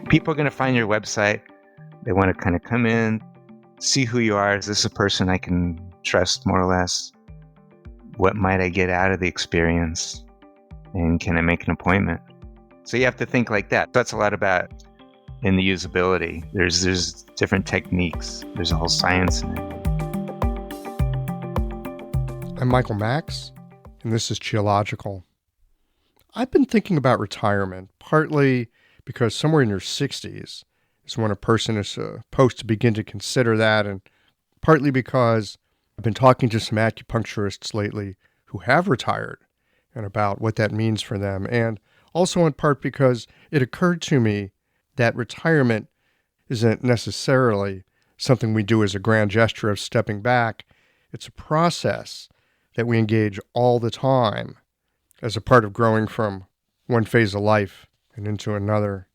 People are going to find your website. They want to kind of come in, see who you are. Is this a person I can trust more or less? What might I get out of the experience? And can I make an appointment? So you have to think like that. That's a lot about in the usability. There's different techniques. There's a whole science in it. I'm Michael Max, and this is Geological. I've been thinking about retirement, partly because somewhere in your 60s is when a person is supposed to begin to consider that, and partly because I've been talking to some acupuncturists lately who have retired and about what that means for them, and also in part because it occurred to me that retirement isn't necessarily something we do as a grand gesture of stepping back. It's a process that we engage all the time as a part of growing from one phase of life and into another.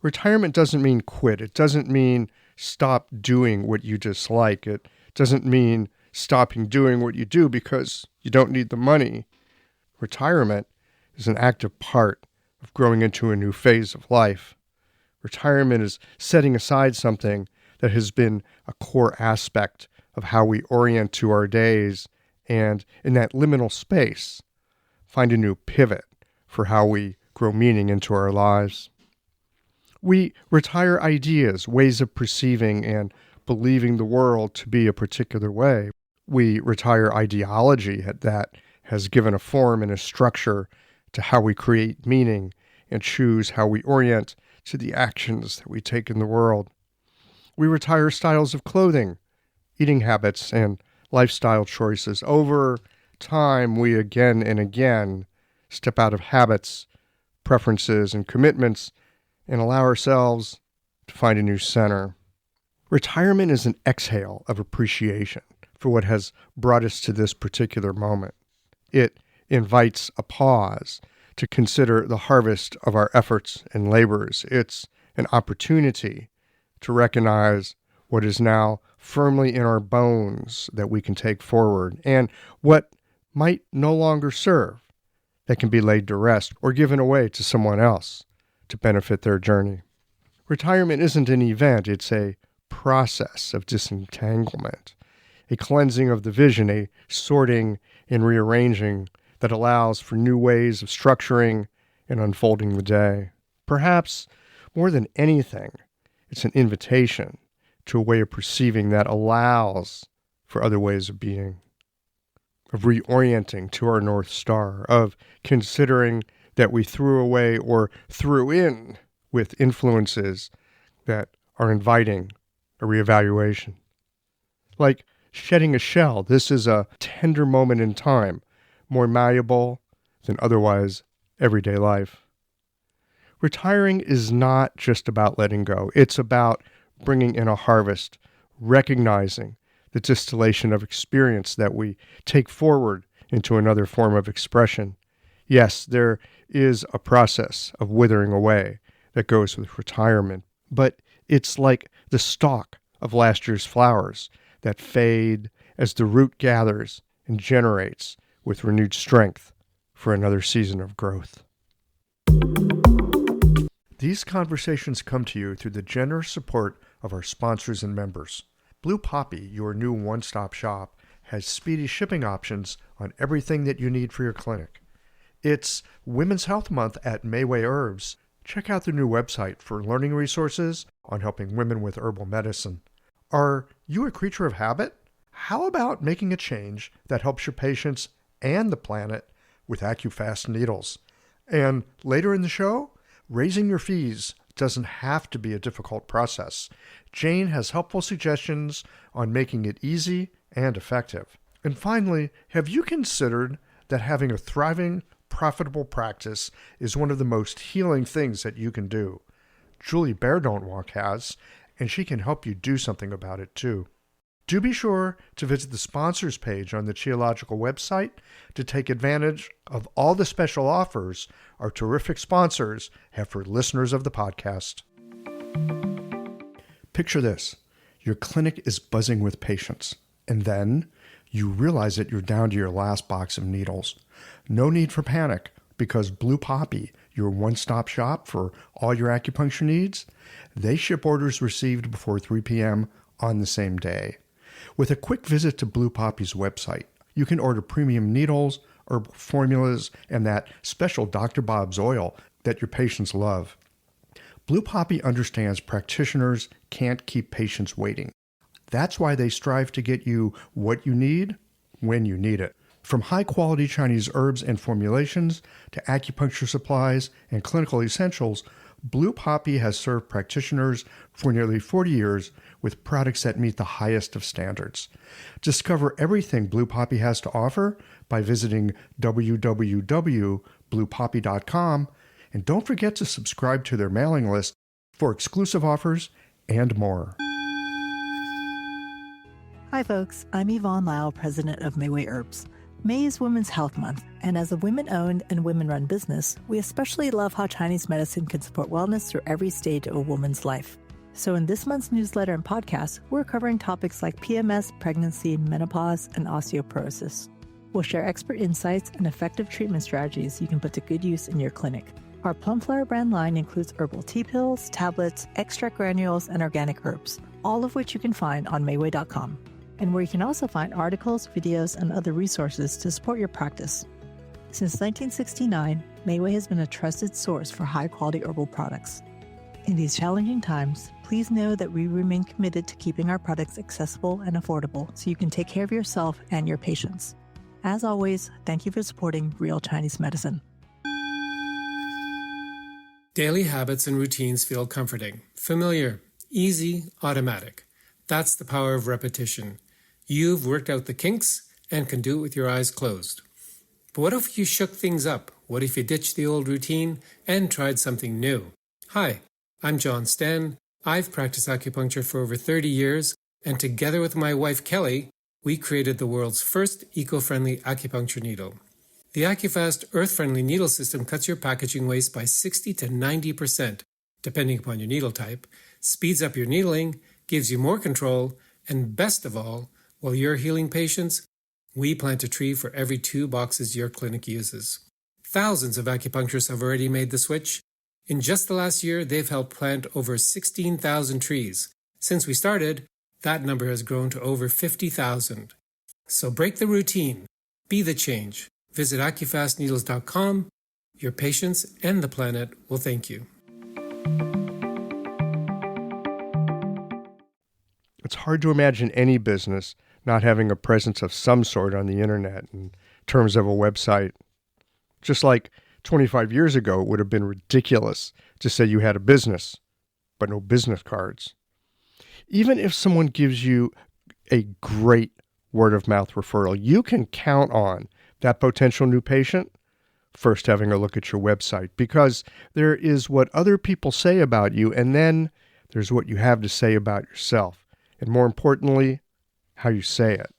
Retirement doesn't mean quit. It doesn't mean stop doing what you dislike. It doesn't mean stopping doing what you do because you don't need the money. Retirement is an active part of growing into a new phase of life. Retirement is setting aside something that has been a core aspect of how we orient to our days, and in that liminal space, find a new pivot for how we grow meaning into our lives. We retire ideas, ways of perceiving and believing the world to be a particular way. We retire ideology that has given a form and a structure to how we create meaning and choose how we orient to the actions that we take in the world. We retire styles of clothing, eating habits, and lifestyle choices. Over time, we again and again step out of habits, preferences, and commitments and allow ourselves to find a new center. Retirement is an exhale of appreciation for what has brought us to this particular moment. It invites a pause to consider the harvest of our efforts and labors. It's an opportunity to recognize what is now firmly in our bones that we can take forward, and what might no longer serve that can be laid to rest or given away to someone else to benefit their journey. Retirement isn't an event, it's a process of disentanglement, a cleansing of the vision, a sorting and rearranging that allows for new ways of structuring and unfolding the day. Perhaps more than anything, it's an invitation to a way of perceiving that allows for other ways of being, of reorienting to our North Star, of considering that we threw away or threw in with influences that are inviting a reevaluation. Like shedding a shell, this is a tender moment in time, more malleable than otherwise everyday life. Retiring is not just about letting go. It's about bringing in a harvest, recognizing the distillation of experience that we take forward into another form of expression. Yes, there is a process of withering away that goes with retirement, but it's like the stalk of last year's flowers that fade as the root gathers and generates with renewed strength for another season of growth. These conversations come to you through the generous support of our sponsors and members. Blue Poppy, your new one-stop shop, has speedy shipping options on everything that you need for your clinic. It's Women's Health Month at Mayway Herbs. Check out their new website for learning resources on helping women with herbal medicine. Are you a creature of habit? How about making a change that helps your patients and the planet with AcuFast needles? And later in the show, raising your fees doesn't have to be a difficult process. Jane has helpful suggestions on making it easy and effective. And finally, have you considered that having a thriving, profitable practice is one of the most healing things that you can do? Julie Bear-Don't-Walk has, and she can help you do something about it too. Do be sure to visit the sponsors page on the Geological website to take advantage of all the special offers our terrific sponsors have for listeners of the podcast. Picture this. Your clinic is buzzing with patients, and then you realize that you're down to your last box of needles. No need for panic, because Blue Poppy, your one-stop shop for all your acupuncture needs. They ship orders received before 3 p.m. on the same day. With a quick visit to Blue Poppy's website, you can order premium needles, herbal formulas, and that special Dr. Bob's oil that your patients love. Blue Poppy understands practitioners can't keep patients waiting. That's why they strive to get you what you need when you need it. From high-quality Chinese herbs and formulations to acupuncture supplies and clinical essentials, Blue Poppy has served practitioners for nearly 40 years with products that meet the highest of standards. Discover everything Blue Poppy has to offer by visiting www.bluepoppy.com, and don't forget to subscribe to their mailing list for exclusive offers and more. Hi folks, I'm Yvonne Lau, president of Mayway Herbs. May is Women's Health Month, and as a women-owned and women-run business, we especially love how Chinese medicine can support wellness through every stage of a woman's life. So in this month's newsletter and podcast, we're covering topics like PMS, pregnancy, menopause, and osteoporosis. We'll share expert insights and effective treatment strategies you can put to good use in your clinic. Our Plumflower brand line includes herbal tea pills, tablets, extract granules, and organic herbs, all of which you can find on Mayway.com. And where you can also find articles, videos, and other resources to support your practice. Since 1969, Mayway has been a trusted source for high-quality herbal products. In these challenging times, please know that we remain committed to keeping our products accessible and affordable so you can take care of yourself and your patients. As always, thank you for supporting Real Chinese Medicine. Daily habits and routines feel comforting, familiar, easy, automatic. That's the power of repetition. You've worked out the kinks and can do it with your eyes closed. But what if you shook things up? What if you ditched the old routine and tried something new? Hi, I'm John Sten. I've practiced acupuncture for over 30 years, and together with my wife Kelly, we created the world's first eco-friendly acupuncture needle. The AcuFast earth-friendly needle system cuts your packaging waste by 60 to 90%, depending upon your needle type, speeds up your needling, gives you more control, and best of all, while you're healing patients, we plant a tree for every 2 boxes your clinic uses. Thousands of acupuncturists have already made the switch. In just the last year, they've helped plant over 16,000 trees. Since we started, that number has grown to over 50,000. So break the routine. Be the change. Visit AcuFastNeedles.com. Your patients and the planet will thank you. It's hard to imagine any business not having a presence of some sort on the internet in terms of a website. Just like 25 years ago, it would have been ridiculous to say you had a business, but no business cards. Even if someone gives you a great word-of-mouth referral, you can count on that potential new patient first having a look at your website, because there is what other people say about you, and then there's what you have to say about yourself, and more importantly, how you say it.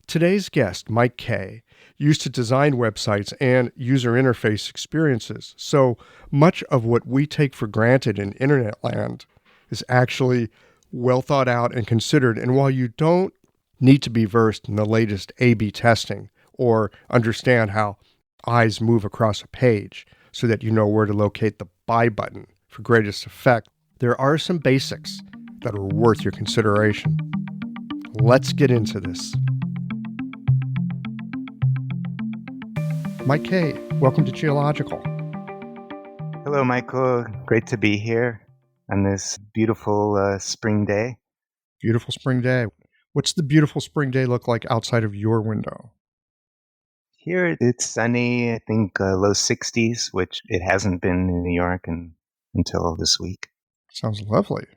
Today's guest, Mike Kay, used to design websites and user interface experiences, so much of what we take for granted in internet land is actually well thought out and considered. And while you don't need to be versed in the latest A/B testing or understand how eyes move across a page so that you know where to locate the buy button for greatest effect, there are some basics that are worth your consideration. Let's get into this. Mike Kay, welcome to Geological. Hello, Michael. Great to be here on this beautiful spring day. Beautiful spring day. What's the beautiful spring day look like outside of your window? Here it's sunny, I think low 60s, which it hasn't been in New York until this week. Sounds lovely.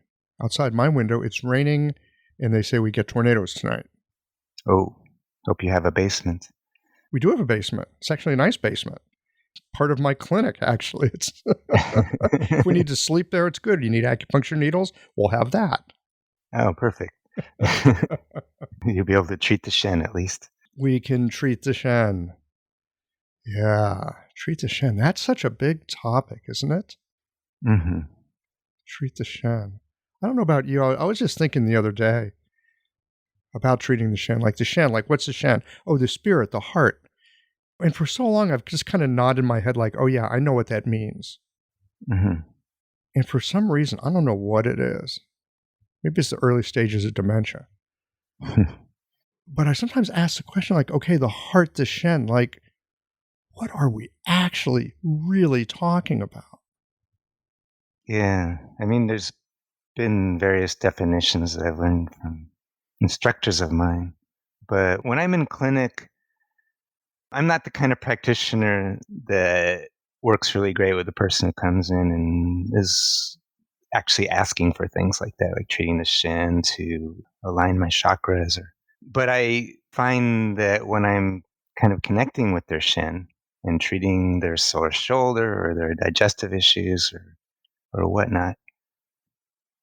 Outside my window, it's raining, and they say we get tornadoes tonight. Oh, hope you have a basement. We do have a basement. It's actually a nice basement. It's part of my clinic, actually. It's if we need to sleep there, it's good. You need acupuncture needles? We'll have that. Oh, perfect. You'll be able to treat the Shen at least. We can treat the Shen. Yeah, treat the Shen. That's such a big topic, isn't it? Mm-hmm. Treat the Shen. I don't know about you. I was just thinking the other day about treating the Shen. Like the Shen, like what's the Shen? Oh, the spirit, the heart. And for so long, I've just kind of nodded my head like, oh, yeah, I know what that means. Mm-hmm. And for some reason, I don't know what it is. Maybe it's the early stages of dementia. But I sometimes ask the question like, okay, the heart, the Shen, like, what are we actually really talking about? Yeah. I mean, there's been various definitions that I've learned from instructors of mine. But when I'm in clinic, I'm not the kind of practitioner that works really great with the person who comes in and is actually asking for things like that, like treating the shin to align my chakras. But I find that when I'm kind of connecting with their shin and treating their sore shoulder or their digestive issues or whatnot,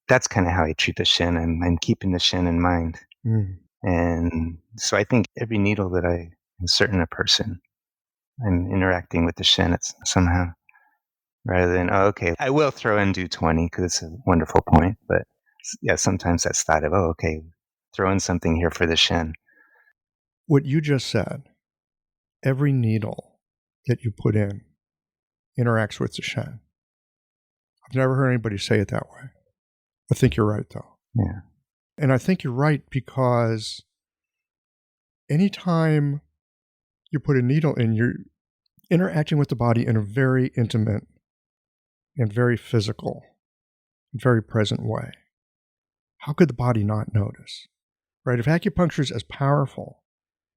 that's kind of how I treat the shin. I'm keeping the shin in mind. Mm. And so I think every needle that I insert in a person, I'm interacting with the shin somehow, rather than, oh, okay, I will throw in do 20 because it's a wonderful point. But yeah, sometimes that's thought of, oh, okay, throw in something here for the shin. What you just said, every needle that you put in interacts with the Shen. I've never heard anybody say it that way. I think you're right, though. Yeah. And I think you're right because anytime you put a needle in, you're interacting with the body in a very intimate and very physical, very present way. How could the body not notice? Right? If acupuncture is as powerful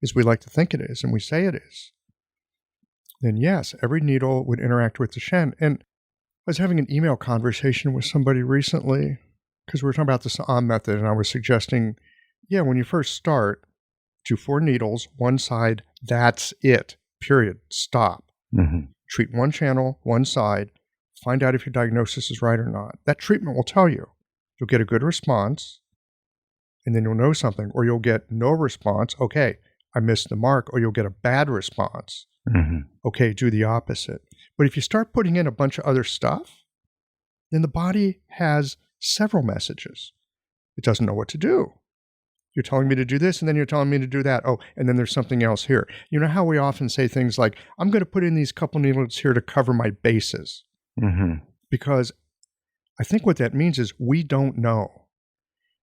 as we like to think it is, and we say it is, then yes, every needle would interact with the Shen. And I was having an email conversation with somebody recently because we were talking about the Sa'am method, and I was suggesting, yeah, when you first start, do 4 needles, one side, that's it, period, stop. Mm-hmm. Treat one channel, one side, find out if your diagnosis is right or not. That treatment will tell you. You'll get a good response, and then you'll know something, or you'll get no response, okay, I missed the mark, or you'll get a bad response. Mm-hmm. Okay, do the opposite. But if you start putting in a bunch of other stuff, then the body has several messages. It doesn't know what to do. You're telling me to do this, and then you're telling me to do that. Oh, and then there's something else here. You know how we often say things like, I'm going to put in these couple needles here to cover my bases. Mm-hmm. Because I think what that means is we don't know.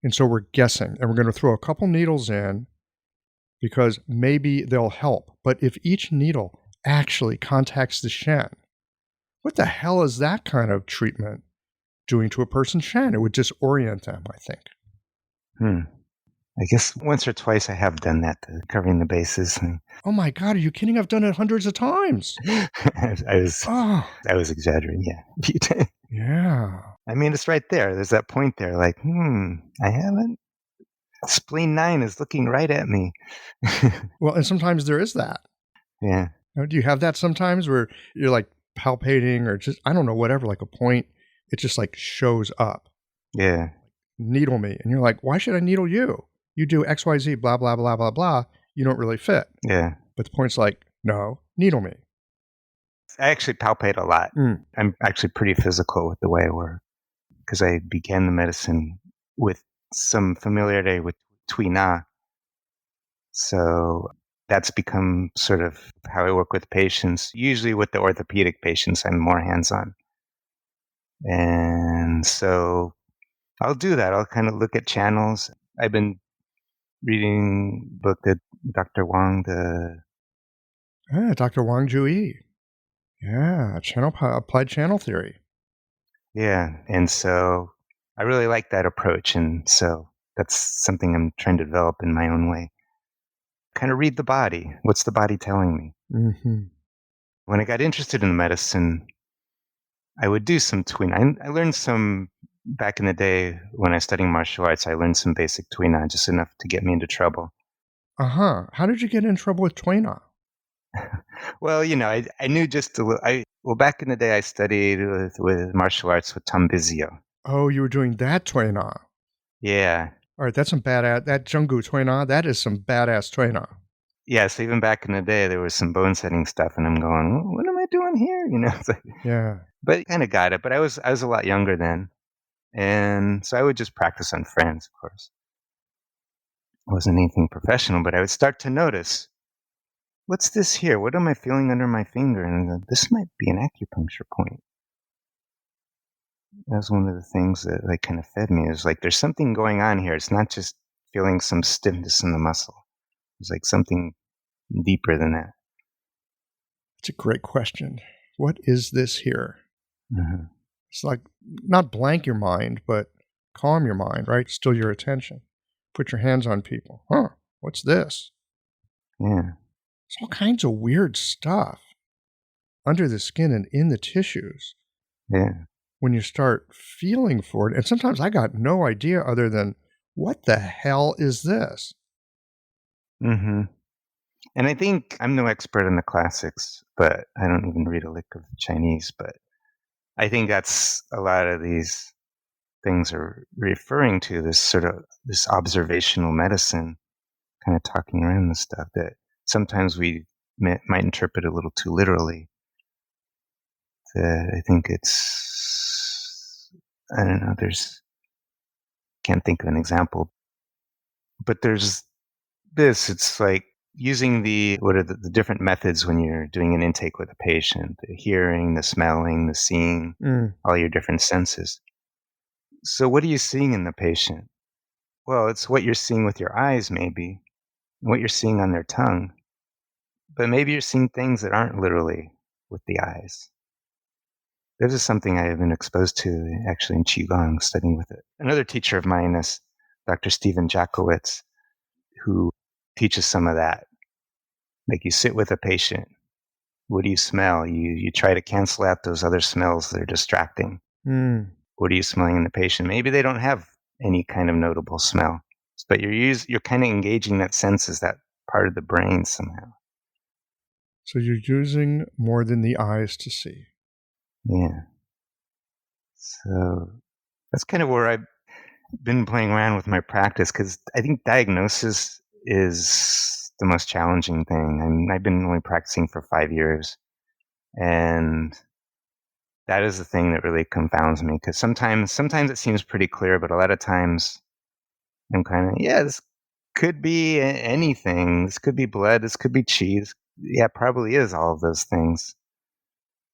And so we're guessing, and we're going to throw a couple needles in because maybe they'll help. But if each needle actually contacts the Shen, what the hell is that kind of treatment doing to a person's Shen? It would disorient them, I think. I guess once or twice I have done that, covering the bases. Oh my God, are you kidding? I've done it hundreds of times. I was exaggerating, yeah. Yeah. I mean, it's right there. There's that point there, like, I haven't. Spleen 9 is looking right at me. Well, and sometimes there is that. Yeah. Do you have that sometimes where you're like palpating or just, I don't know, whatever, like a point, it just like shows up. Yeah. Needle me. And you're like, why should I needle you? You do X, Y, Z, blah, blah, blah, blah, blah. You don't really fit. Yeah. But the point's like, no, needle me. I actually palpate a lot. I'm actually pretty physical with the way I work because I began the medicine with some familiarity with Tui Na. So that's become sort of how I work with patients. Usually with the orthopedic patients, I'm more hands-on. And so I'll do that. I'll kind of look at channels. I've been reading a book that Dr. Wang, Dr. Wang Jui. Yeah, applied channel theory. Yeah, and so I really like that approach, and so that's something I'm trying to develop in my own way. Kind of read the body. What's the body telling me? Mm-hmm. When I got interested in medicine, I would do some Tui Na. I learned some back in the day when I was studying martial arts. I learned some basic Tui Na, just enough to get me into trouble. Uh-huh. How did you get in trouble with Tui Na? Well, I knew just a little. Well, back in the day, I studied with martial arts with Tom Bizio. Oh, you were doing that Tui Na. Yeah. All right, that's some badass. That Zhenggu Tui Na, that is some badass Tui Na. Yeah, so even back in the day, there was some bone setting stuff, and I'm going, what am I doing here? It's like, yeah. But kind of got it. But I was a lot younger then, and so I would just practice on friends, of course. It wasn't anything professional, but I would start to notice what's this here? What am I feeling under my finger? And I go, this might be an acupuncture point. That was one of the things that like kind of fed me. It was like, there's something going on here. It's not just feeling some stiffness in the muscle. It's like something deeper than that. It's a great question. What is this here? Mm-hmm. It's like not blank your mind, but calm your mind, right? Still your attention. Put your hands on people. Huh, what's this? Yeah. It's all kinds of weird stuff under the skin and in the tissues. Yeah. When you start feeling for it, and sometimes I got no idea other than, what the hell is this? Mm-hmm. And I think I'm no expert in the classics, but I don't even read a lick of Chinese, but I think that's a lot of these things are referring to, this sort of this observational medicine, kind of talking around this stuff that sometimes we might interpret a little too literally. I think I don't know, can't think of an example, but there's it's like using what are the different methods when you're doing an intake with a patient, the hearing, the smelling, the seeing, all your different senses. So what are you seeing in the patient? Well, it's what you're seeing with your eyes, maybe, what you're seeing on their tongue. But maybe you're seeing things that aren't literally with the eyes. This is something I have been exposed to actually in Qigong, studying with it. Another teacher of mine is Dr. Stephen Jakowitz, who teaches some of that. Like you sit with a patient. What do you smell? You try to cancel out those other smells that are distracting. What are you smelling in the patient? Maybe they don't have any kind of notable smell, but you're kind of engaging that sense as that part of the brain somehow. So you're using more than the eyes to see. Yeah. So that's kind of where I've been playing around with my practice, because I think diagnosis is the most challenging thing. I mean, I've been only practicing for 5 years, and that is the thing that really confounds me, because sometimes it seems pretty clear, but a lot of times I'm kind of, this could be anything. This could be blood. This could be chi. Yeah, it probably is all of those things.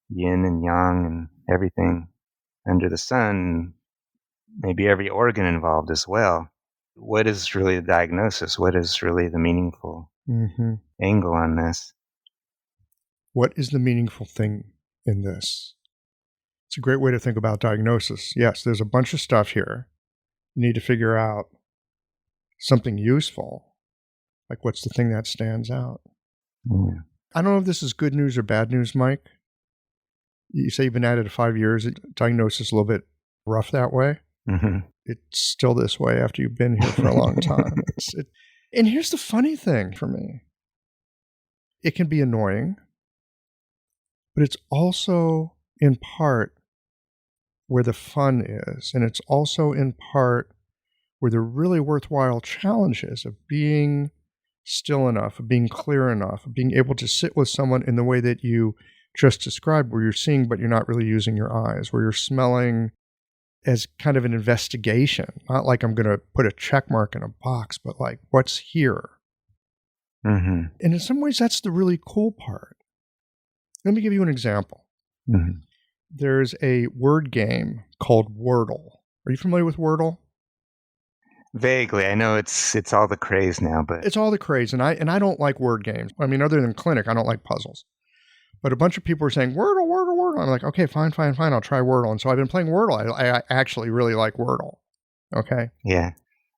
Yin and yang and everything under the sun, maybe every organ involved as well. What is really the diagnosis? What is really the meaningful angle on this? What is the meaningful thing in this? It's a great way to think about diagnosis. Yes, there's a bunch of stuff here. You need to figure out something useful. Like, what's the thing that stands out? Yeah. I don't know if this is good news or bad news, Mike. You say you've been at it 5 years. Diagnosis a little bit rough that way. Mm-hmm. It's still this way after you've been here for a long time. And here's the funny thing for me. It can be annoying, but it's also in part where the fun is. And it's also in part where the really worthwhile challenges of being still enough, of being clear enough, of being able to sit with someone in the way that you just described, where you're seeing but you're not really using your eyes, where you're smelling as kind of an investigation, not like I'm going to put a check mark in a box, but like, what's here? Mm-hmm. And in some ways, that's the really cool part. Let me give you an example. Mm-hmm. There's a word game called Wordle. Are you familiar with Wordle? Vaguely. I know it's all the craze now, but It's all the craze, and I don't like word games. I mean, other than Clinic, I don't like puzzles. But a bunch of people are saying, Wordle, Wordle, Wordle. I'm like, okay, fine. I'll try Wordle. And so I've been playing Wordle. I actually really like Wordle. Okay? yeah,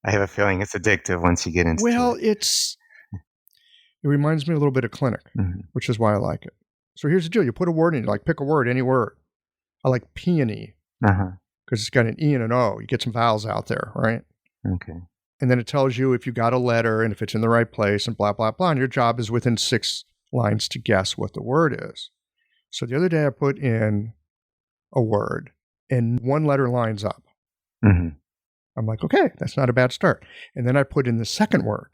I have a feeling it's addictive once you get into it. It reminds me a little bit of Clinic, which is why I like it. So here's the deal. You put a word in, you like pick a word, any word. I like peony because it's got an E and an O. You get some vowels out there, right? Okay. And then it tells you if you got a letter and if it's in the right place and blah, blah, blah. And your job is within 6 lines to guess what the word is. So the other day I put in a word and 1 letter lines up. I'm like, okay, that's not a bad start. And then I put in the second word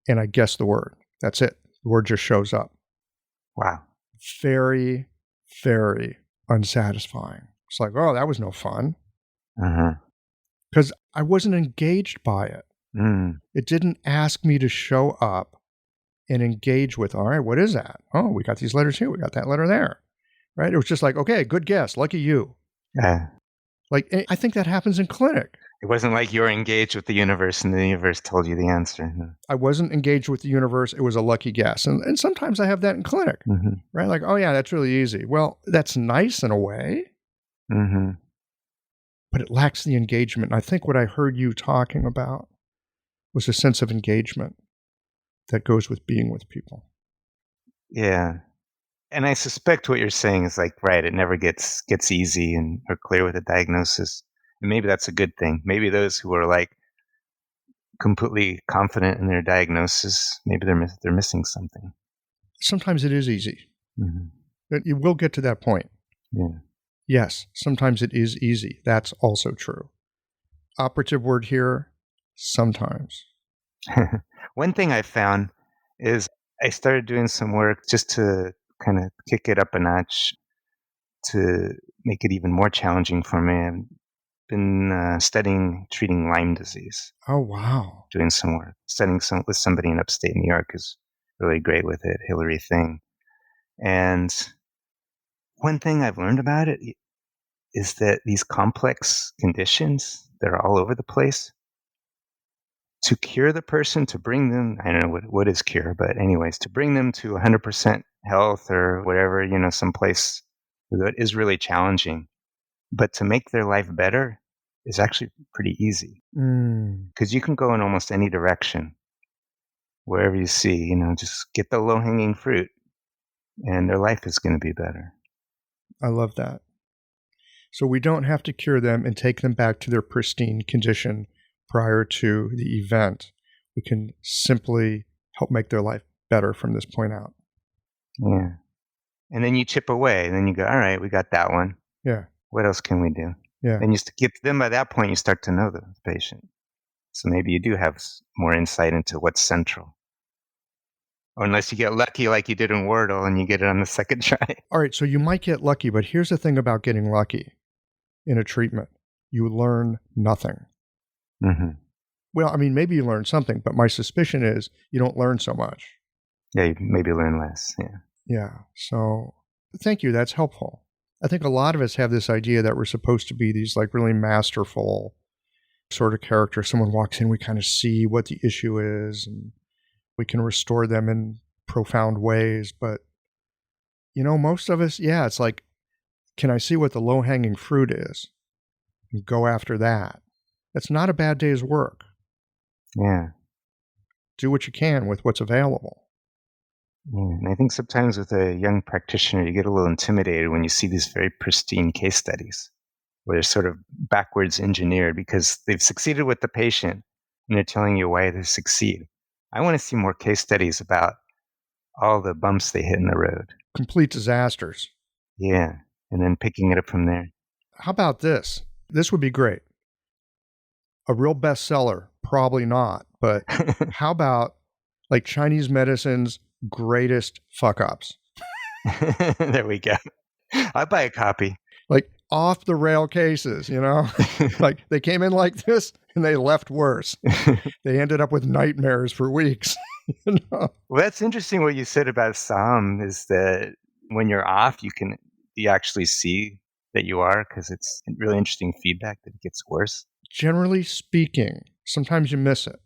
and I guess the word. That's it. The word just shows up. Wow. Very, very unsatisfying. It's like, oh, that was no fun. Because I wasn't engaged by it. It didn't ask me to show up and engage with, all right, what is that? Oh, we got these letters here. We got that letter there. Right? It was just like, okay, good guess. Lucky you. Like, I think that happens in clinic. It wasn't like you were engaged with the universe and the universe told you the answer. I wasn't engaged with the universe. It was a lucky guess. And sometimes I have that in clinic, right? Like, oh, yeah, that's really easy. Well, that's nice in a way, but it lacks the engagement. And I think what I heard you talking about was a sense of engagement that goes with being with people. Yeah. And I suspect what you're saying is like, right, it never gets easy and or clear with a diagnosis. And maybe that's a good thing. Maybe those who are like completely confident in their diagnosis, maybe they're missing something. Sometimes it is easy. But you will get to that point. Yeah. Yes, sometimes it is easy. That's also true. Operative word here, sometimes. One thing I found is I started doing some work just to kind of kick it up a notch to make it even more challenging for me. I've been treating Lyme disease. Oh, wow. Doing some work. Studying with somebody in upstate New York who's really great with it, Hillary Thing. And one thing I've learned about it is that these complex conditions that are all over the place, to cure the person, to bring them, I don't know what is cure, but anyways, to bring them to 100% health or whatever, someplace that is really challenging. But to make their life better is actually pretty easy. Because you can go in almost any direction, wherever you see, just get the low-hanging fruit, and their life is going to be better. I love that. So we don't have to cure them and take them back to their pristine condition prior to the event. We can simply help make their life better from this point out. Yeah. And then you chip away, and then you go, all right, we got that one. Yeah. What else can we do? Yeah. And you get to them by that point, you start to know the patient. So maybe you do have more insight into what's central. Or unless you get lucky like you did in Wordle and you get it on the second try. All right, so you might get lucky, but here's the thing about getting lucky in a treatment. You learn nothing. Well, I mean, maybe you learn something, but my suspicion is you don't learn so much. Yeah, you maybe learn less, yeah. Yeah, so thank you. That's helpful. I think a lot of us have this idea that we're supposed to be these like really masterful sort of characters. Someone walks in, we kind of see what the issue is, and we can restore them in profound ways. But, most of us, yeah, it's like, can I see what the low-hanging fruit is and go after that? That's not a bad day's work. Yeah. Do what you can with what's available. Yeah. And I think sometimes with a young practitioner, you get a little intimidated when you see these very pristine case studies where they're sort of backwards engineered because they've succeeded with the patient and they're telling you why they succeed. I want to see more case studies about all the bumps they hit in the road. Complete disasters. Yeah. And then picking it up from there. How about this? This would be great. A real bestseller, probably not. But how about like Chinese medicine's greatest fuck-ups? There we go. I'll buy a copy. Like off the rail cases, like they came in like this and they left worse. They ended up with nightmares for weeks. Well, that's interesting what you said about Sam is that when you're off, you actually see that you are, because it's really interesting feedback that it gets worse. Generally speaking, sometimes you miss it.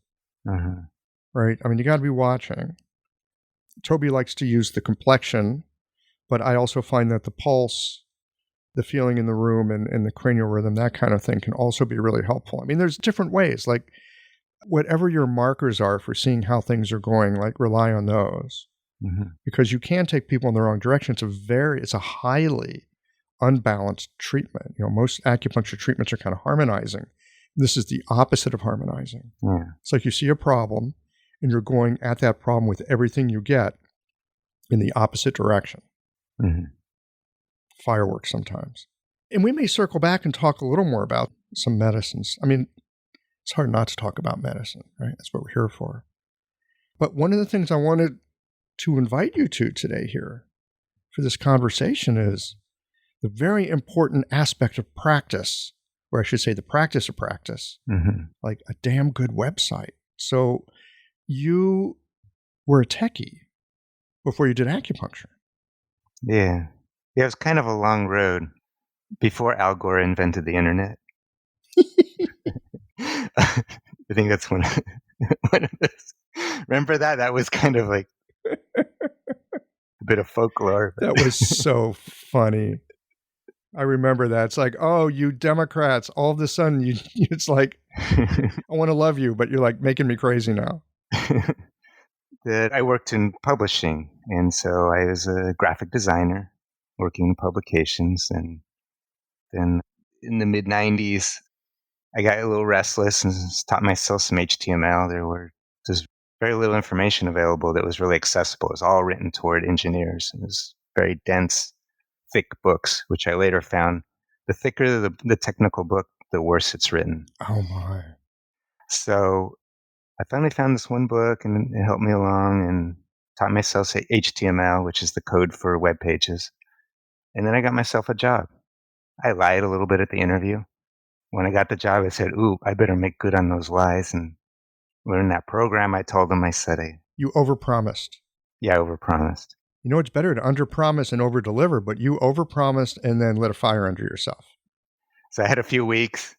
Right? I mean, you got to be watching. Toby likes to use the complexion, but I also find that the pulse, the feeling in the room and the cranial rhythm, that kind of thing can also be really helpful. I mean, there's different ways, like whatever your markers are for seeing how things are going, like rely on those. Because you can take people in the wrong direction. It's a highly unbalanced treatment. Most acupuncture treatments are kind of harmonizing. This is the opposite of harmonizing. Yeah. It's like you see a problem and you're going at that problem with everything you get in the opposite direction. Fireworks sometimes. And we may circle back and talk a little more about some medicines. I mean, it's hard not to talk about medicine, right? That's what we're here for. But one of the things I wanted to invite you to today here for this conversation is the very important aspect of practice, or I should say the practice of practice, like a damn good website. So you were a techie before you did acupuncture. Yeah. Yeah, it was kind of a long road before Al Gore invented the internet. I think that's one of those. Remember that? That was kind of like a bit of folklore. That was so funny. I remember that. It's like, oh, you Democrats, all of a sudden, it's like, I want to love you, but you're like making me crazy now. That I worked in publishing, and so I was a graphic designer working in publications. And then in the mid 90s, I got a little restless and taught myself some HTML. There was very little information available that was really accessible. It was all written toward engineers. It was very dense, thick books, which I later found the thicker the technical book, the worse it's written. Oh, my. So I finally found this one book, and it helped me along, and taught myself HTML, which is the code for web pages. And then I got myself a job. I lied a little bit at the interview. When I got the job, I said, ooh, I better make good on those lies and learn that program. I told them, You overpromised. Yeah, I overpromised. You know, it's better to underpromise and overdeliver, but you overpromised and then lit a fire under yourself. So I had a few weeks.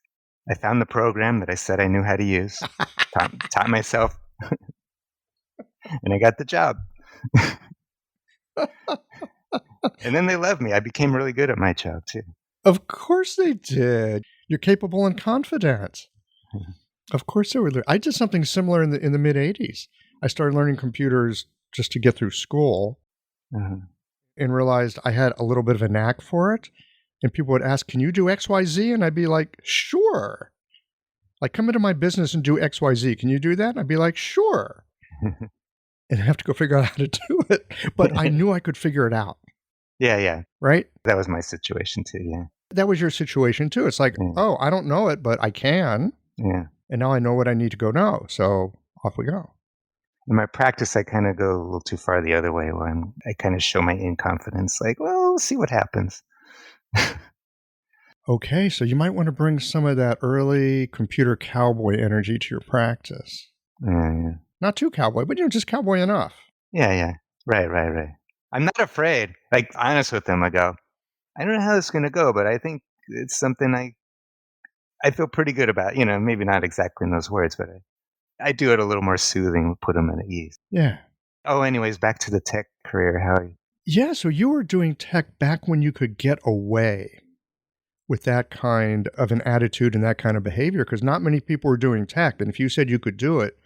I found the program that I said I knew how to use, taught myself, and I got the job. And then they loved me. I became really good at my job, too. Of course they did. You're capable and confident. Of course they were. I did something similar in the mid 80s. I started learning computers just to get through school and realized I had a little bit of a knack for it. And people would ask, can you do XYZ? And I'd be like, sure. Like, come into my business and do XYZ. Can you do that? And I'd be like, sure. And I'd have to go figure out how to do it. But I knew I could figure it out. Yeah. Right? That was my situation, too, yeah. That was your situation, too. It's like, oh, I don't know it, but I can. Yeah. And now I know what I need to go know. So off we go. In my practice, I kind of go a little too far the other way, where I kind of show my inconfidence, like, well, we'll see what happens. Okay, so you might want to bring some of that early computer cowboy energy to your practice. Yeah. Not too cowboy, but just cowboy enough. Yeah. Right. I'm not afraid. Like, honest with them, I go, I don't know how this is going to go, but I think it's something I feel pretty good about. Maybe not exactly in those words, but I do it a little more soothing, put them at ease. Yeah. Oh, anyways, back to the tech career. Yeah, so you were doing tech back when you could get away with that kind of an attitude and that kind of behavior, because not many people were doing tech. And if you said you could do it,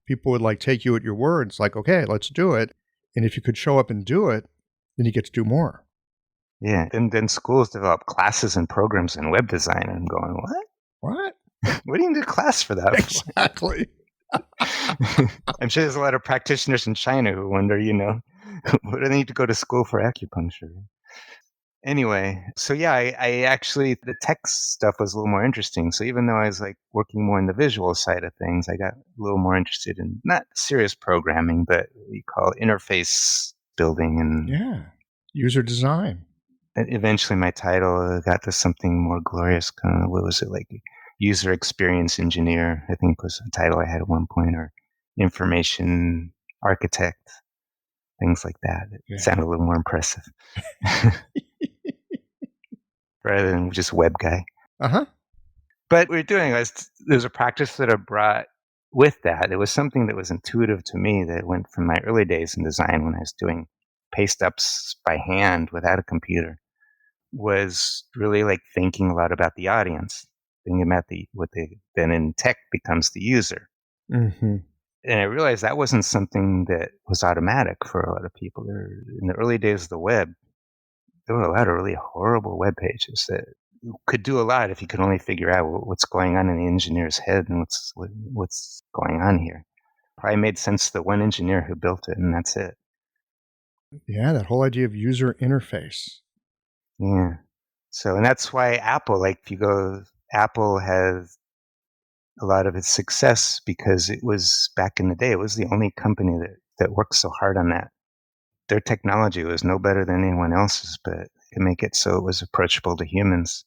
people would take you at your word. It's like, okay, let's do it. And if you could show up and do it, then you get to do more. Yeah. And then schools develop classes and programs in web design. And I'm going, what? What? What do you need a class for that? Exactly. I'm sure there's a lot of practitioners in China who wonder, what do they need to go to school for acupuncture? Anyway, so yeah, I actually, the tech stuff was a little more interesting. So even though I was working more in the visual side of things, I got a little more interested in not serious programming, but what you call interface building and user design. And eventually my title got to something more glorious. What was it, user experience engineer, I think was the title I had at one point, or information architect, things like that. It sounded a little more impressive. Rather than just web guy. But what we're doing there's a practice that I brought with that. It was something that was intuitive to me that went from my early days in design when I was doing paste ups by hand without a computer, was really thinking a lot about the audience, thinking about what then in tech becomes the user. Mm-hmm. And I realized that wasn't something that was automatic for a lot of people. In the early days of the web, there were a lot of really horrible web pages that could do a lot if you could only figure out what's going on in the engineer's head and what's going on here. Probably made sense to the one engineer who built it, and that's it. Yeah, that whole idea of user interface. Yeah. So, and that's why Apple, Apple has a lot of its success because it was, back in the day, it was the only company that worked so hard on that. Their technology was no better than anyone else's, but to make it so it was approachable to humans.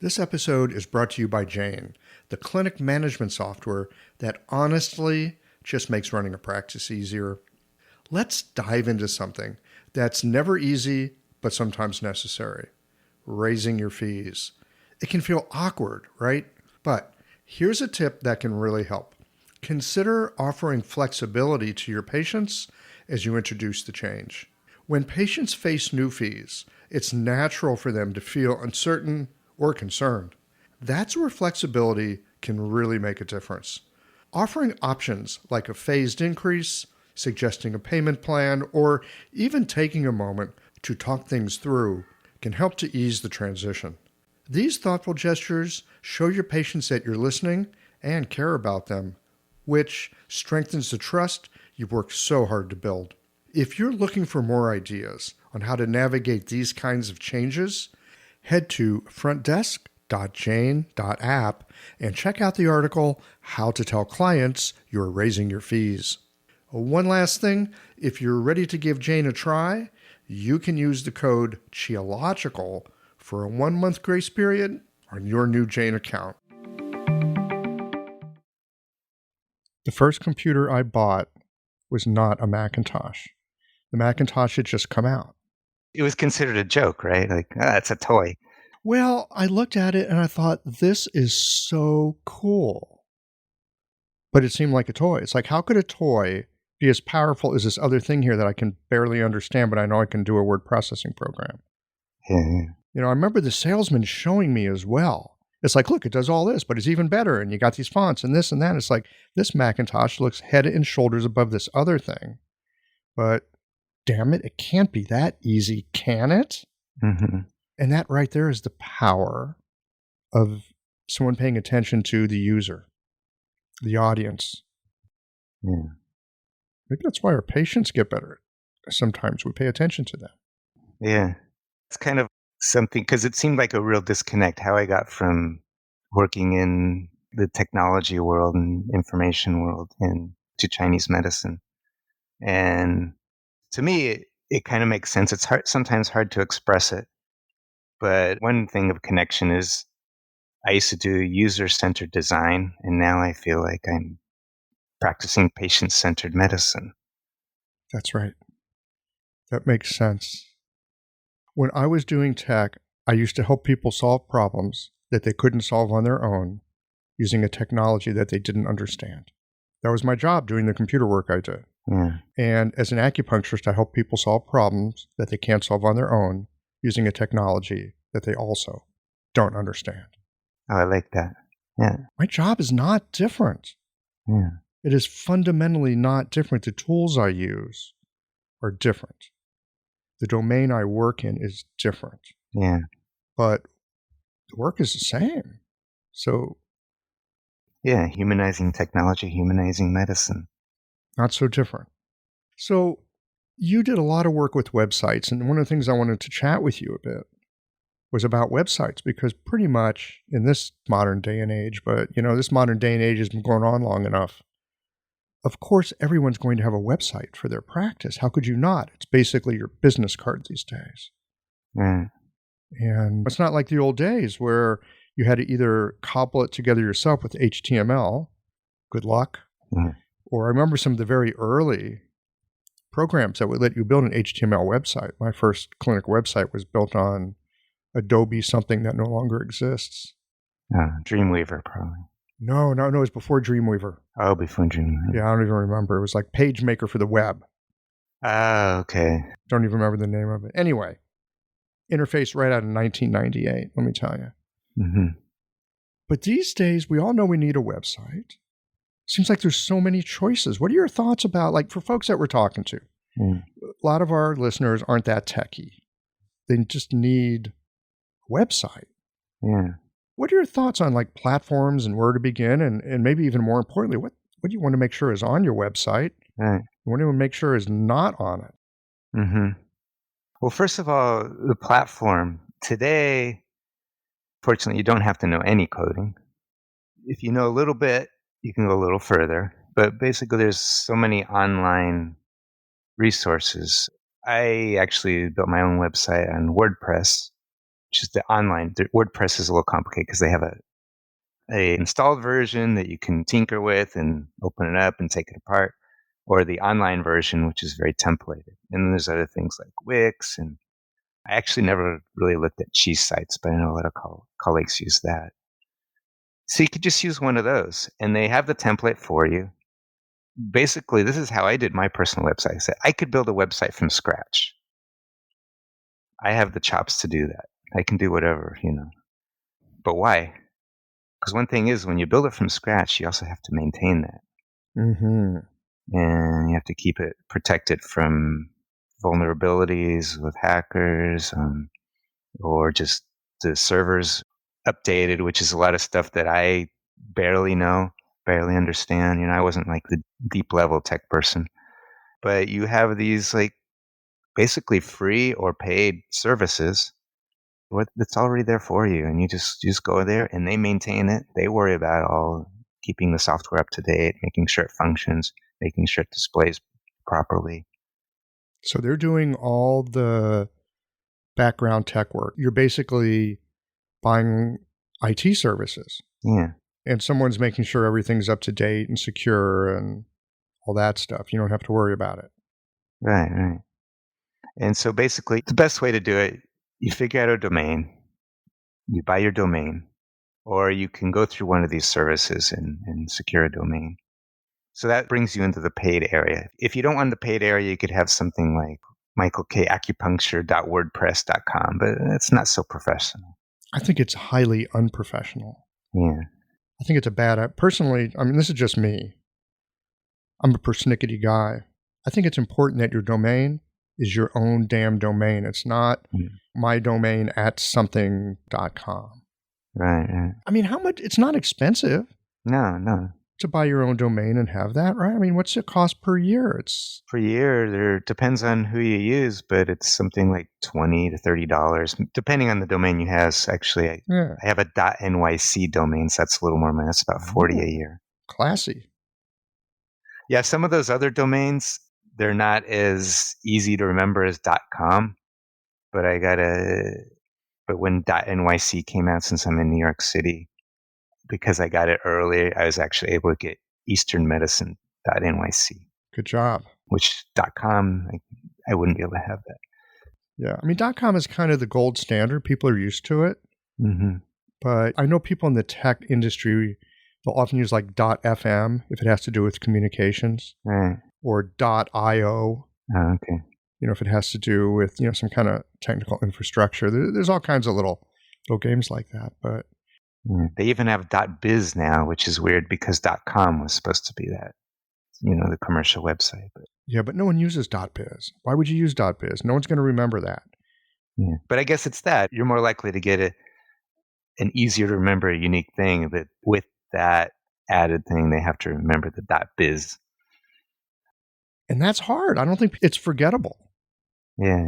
This episode is brought to you by Jane, the clinic management software that honestly just makes running a practice easier. Let's dive into something that's never easy, but sometimes necessary: raising your fees. It can feel awkward, right? But here's a tip that can really help. Consider offering flexibility to your patients as you introduce the change. When patients face new fees, it's natural for them to feel uncertain or concerned. That's where flexibility can really make a difference. Offering options like a phased increase, suggesting a payment plan, or even taking a moment to talk things through can help to ease the transition. These thoughtful gestures show your patients that you're listening and care about them, which strengthens the trust you've worked so hard to build. If you're looking for more ideas on how to navigate these kinds of changes, head to frontdesk.jane.app and check out the article, How to Tell Clients You're Raising Your Fees. One last thing, if you're ready to give Jane a try, you can use the code CHEOLOGICAL for a 1-month grace period on your new Jane account. The first computer I bought was not a Macintosh. The Macintosh had just come out. It was considered a joke, right? Like, it's a toy. Well, I looked at it and I thought, this is so cool. But it seemed like a toy. It's like, how could a toy be as powerful as this other thing here that I can barely understand, but I know I can do a word processing program? Yeah. You know, I remember the salesman showing me as well. It's like, look, it does all this, but it's even better. And you got these fonts and this and that. It's like, this Macintosh looks head and shoulders above this other thing. But damn it can't be that easy, can it? Mm-hmm. And that right there is the power of someone paying attention to the user, the audience. Yeah. Maybe that's why our patients get better. Sometimes we pay attention to them. Yeah. It's kind of something, because it seemed like a real disconnect how I got from working in the technology world and information world into Chinese medicine. And to me, it kind of makes sense. It's sometimes hard to express it. But one thing of connection is I used to do user-centered design, and now I feel like I'm practicing patient-centered medicine. That's right. That makes sense. When I was doing tech, I used to help people solve problems that they couldn't solve on their own using a technology that they didn't understand. That was my job, doing the computer work I did. Yeah. And as an acupuncturist, I help people solve problems that they can't solve on their own using a technology that they also don't understand. Oh, I like that. Yeah. My job is not different. Yeah. It is fundamentally not different. The tools I use are different. The domain I work in is different. Yeah. But the work is the same. So, yeah, humanizing technology, humanizing medicine. Not so different. So, you did a lot of work with websites, and one of the things I wanted to chat with you a bit was about websites, because pretty much in this modern day and age, but this modern day and age has been going on long enough. Of course, everyone's going to have a website for their practice. How could you not? It's basically your business card these days. Yeah. And it's not like the old days where you had to either cobble it together yourself with HTML, good luck, or I remember some of the very early programs that would let you build an HTML website. My first clinic website was built on Adobe something that no longer exists. Dreamweaver, probably. No, it was before Dreamweaver. Oh, before Dreamweaver. Yeah, I don't even remember. It was like PageMaker for the web. Oh, okay. Don't even remember the name of it. Anyway, interface right out of 1998, let me tell you. Mm-hmm. But these days, we all know we need a website. Seems like there's so many choices. What are your thoughts about, like, for folks that we're talking to? A lot of our listeners aren't that techy. They just need a website. Yeah. What are your thoughts on, like, platforms and where to begin? And maybe even more importantly, what do you want to make sure is on your website? Right. What do you want to make sure is not on it? Mm-hmm. Well, first of all, the platform. Today, fortunately, you don't have to know any coding. If you know a little bit, you can go a little further. But basically, there's so many online resources. I actually built my own website on WordPress. which is the online. WordPress is a little complicated because they have a installed version that you can tinker with and open it up and take it apart, or the online version, which is very templated. And then there's other things like Wix, and I actually never really looked at cheese sites, but I know a lot of colleagues use that. So you could just use one of those, and they have the template for you. Basically, this is how I did my personal website. I said I could build a website from scratch. I have the chops to do that. I can do whatever, But why? Because one thing is, when you build it from scratch, you also have to maintain that. Mm-hmm. And you have to keep it protected from vulnerabilities with hackers, or just the servers updated, which is a lot of stuff that I barely know, barely understand. I wasn't like the deep level tech person. But you have these like basically free or paid services that's already there for you, and you just go there and they maintain it. They worry about all keeping the software up to date, making sure it functions, making sure it displays properly. So they're doing all the background tech work. You're basically buying IT services. Yeah. And someone's making sure everything's up to date and secure and all that stuff. You don't have to worry about it. Right. And so basically, the best way to do it, you figure out a domain, you buy your domain, or you can go through one of these services and secure a domain. So that brings you into the paid area. If you don't want the paid area, you could have something like michaelkacupuncture.wordpress.com, but it's not so professional. I think it's highly unprofessional. Yeah. I think it's a bad... Personally, this is just me. I'm a persnickety guy. I think it's important that your domain is your own damn domain. It's not my domain at something.com. Right. How much? It's not expensive. No. To buy your own domain and have that, right? What's it cost per year? Per year, there depends on who you use, but it's something like $20 to $30, depending on the domain you have. Actually, I have a .nyc domain, so that's a little more money. That's about $40 a year. Classy. Yeah, some of those other domains, they're not as easy to remember as .com, but when .nyc came out, since I'm in New York City, because I got it early, I was actually able to get easternmedicine.nyc. Good job. Which .com, I wouldn't be able to have that. Yeah, .com is kind of the gold standard. People are used to it. Mm-hmm. But I know people in the tech industry, they'll often use like .fm if it has to do with communications. Right. Or .io. Oh, okay. If it has to do with, some kind of technical infrastructure. There's all kinds of little games like that. But they even have .biz now, which is weird because .com was supposed to be that, the commercial website. But yeah, but no one uses .biz. Why would you use .biz? No one's going to remember that. Yeah, but I guess it's that. You're more likely to get an easier to remember unique thing, that with that added thing, they have to remember the .biz. And that's hard. I don't think it's forgettable. Yeah.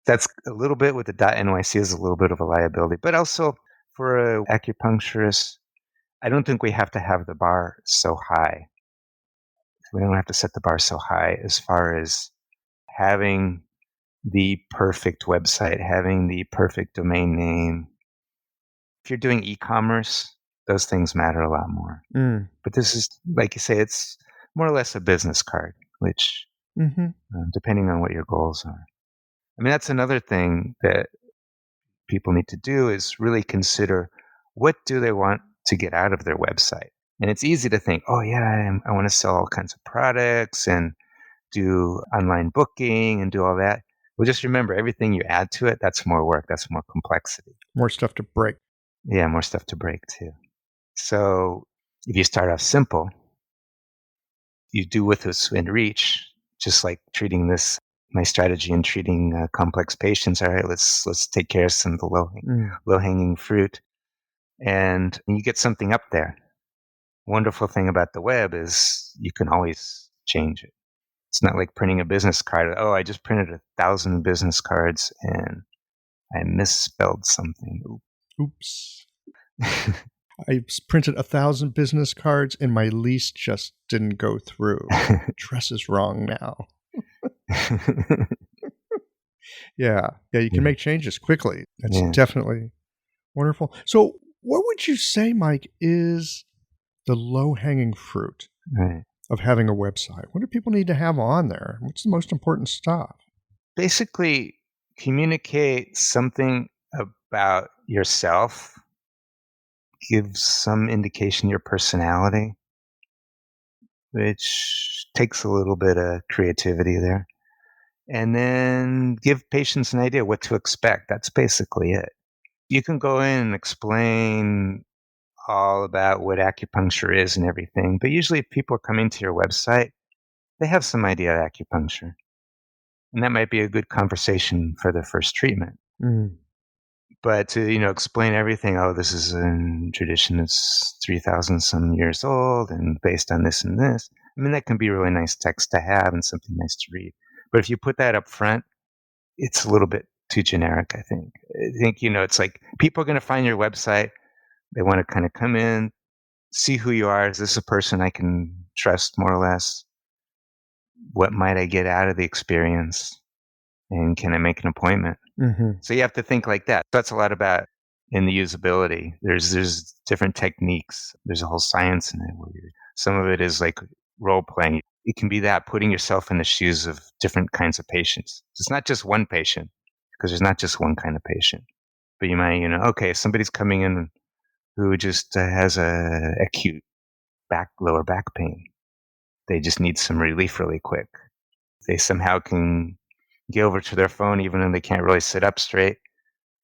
That's a little bit with the .nyc is a little bit of a liability, but also for an acupuncturist, I don't think we have to have the bar so high. We don't have to set the bar so high as far as having the perfect website, having the perfect domain name. If you're doing e-commerce, those things matter a lot more. But this is, like you say, it's more or less a business card, which, depending on what your goals are. That's another thing that people need to do is really consider, what do they want to get out of their website? And it's easy to think, oh yeah, I want to sell all kinds of products and do online booking and do all that. Well, just remember, everything you add to it, that's more work, that's more complexity. More stuff to break. Yeah, more stuff to break too. So if you start off simple, you do with this in reach, just like treating this, my strategy in treating complex patients. All right, let's take care of some of the low-hanging fruit, and you get something up there. Wonderful thing about the web is you can always change it. It's not like printing a business card. Oh, I just printed 1,000 business cards and I misspelled something. Oops. I printed 1,000 business cards and my lease just didn't go through. Address is wrong now. Yeah. Yeah, you can Yeah. make changes quickly. That's Yeah. definitely wonderful. So, what would you say, Mike, is the low-hanging fruit Right. of having a website? What do people need to have on there? What's the most important stuff? Basically, communicate something about yourself, give some indication of your personality, which takes a little bit of creativity there. And then give patients an idea what to expect. That's basically it. You can go in and explain all about what acupuncture is and everything, but usually if people are coming to your website, they have some idea of acupuncture. And that might be a good conversation for their first treatment. Mm. But to, explain everything, oh, this is a tradition that's 3,000 some years old and based on this and this. I mean, that can be really nice text to have and something nice to read. But if you put that up front, it's a little bit too generic, I think. I think, it's like people are going to find your website. They want to kind of come in, see who you are. Is this a person I can trust more or less? What might I get out of the experience? And can I make an appointment? Mm-hmm. So you have to think like that. That's a lot about in the usability. There's different techniques. There's a whole science in it. Some of it is like role playing. It can be that putting yourself in the shoes of different kinds of patients. So it's not just one patient because there's not just one kind of patient. But you might, okay, somebody's coming in who just has a acute lower back pain. They just need some relief really quick. They somehow can get over to their phone even though they can't really sit up straight,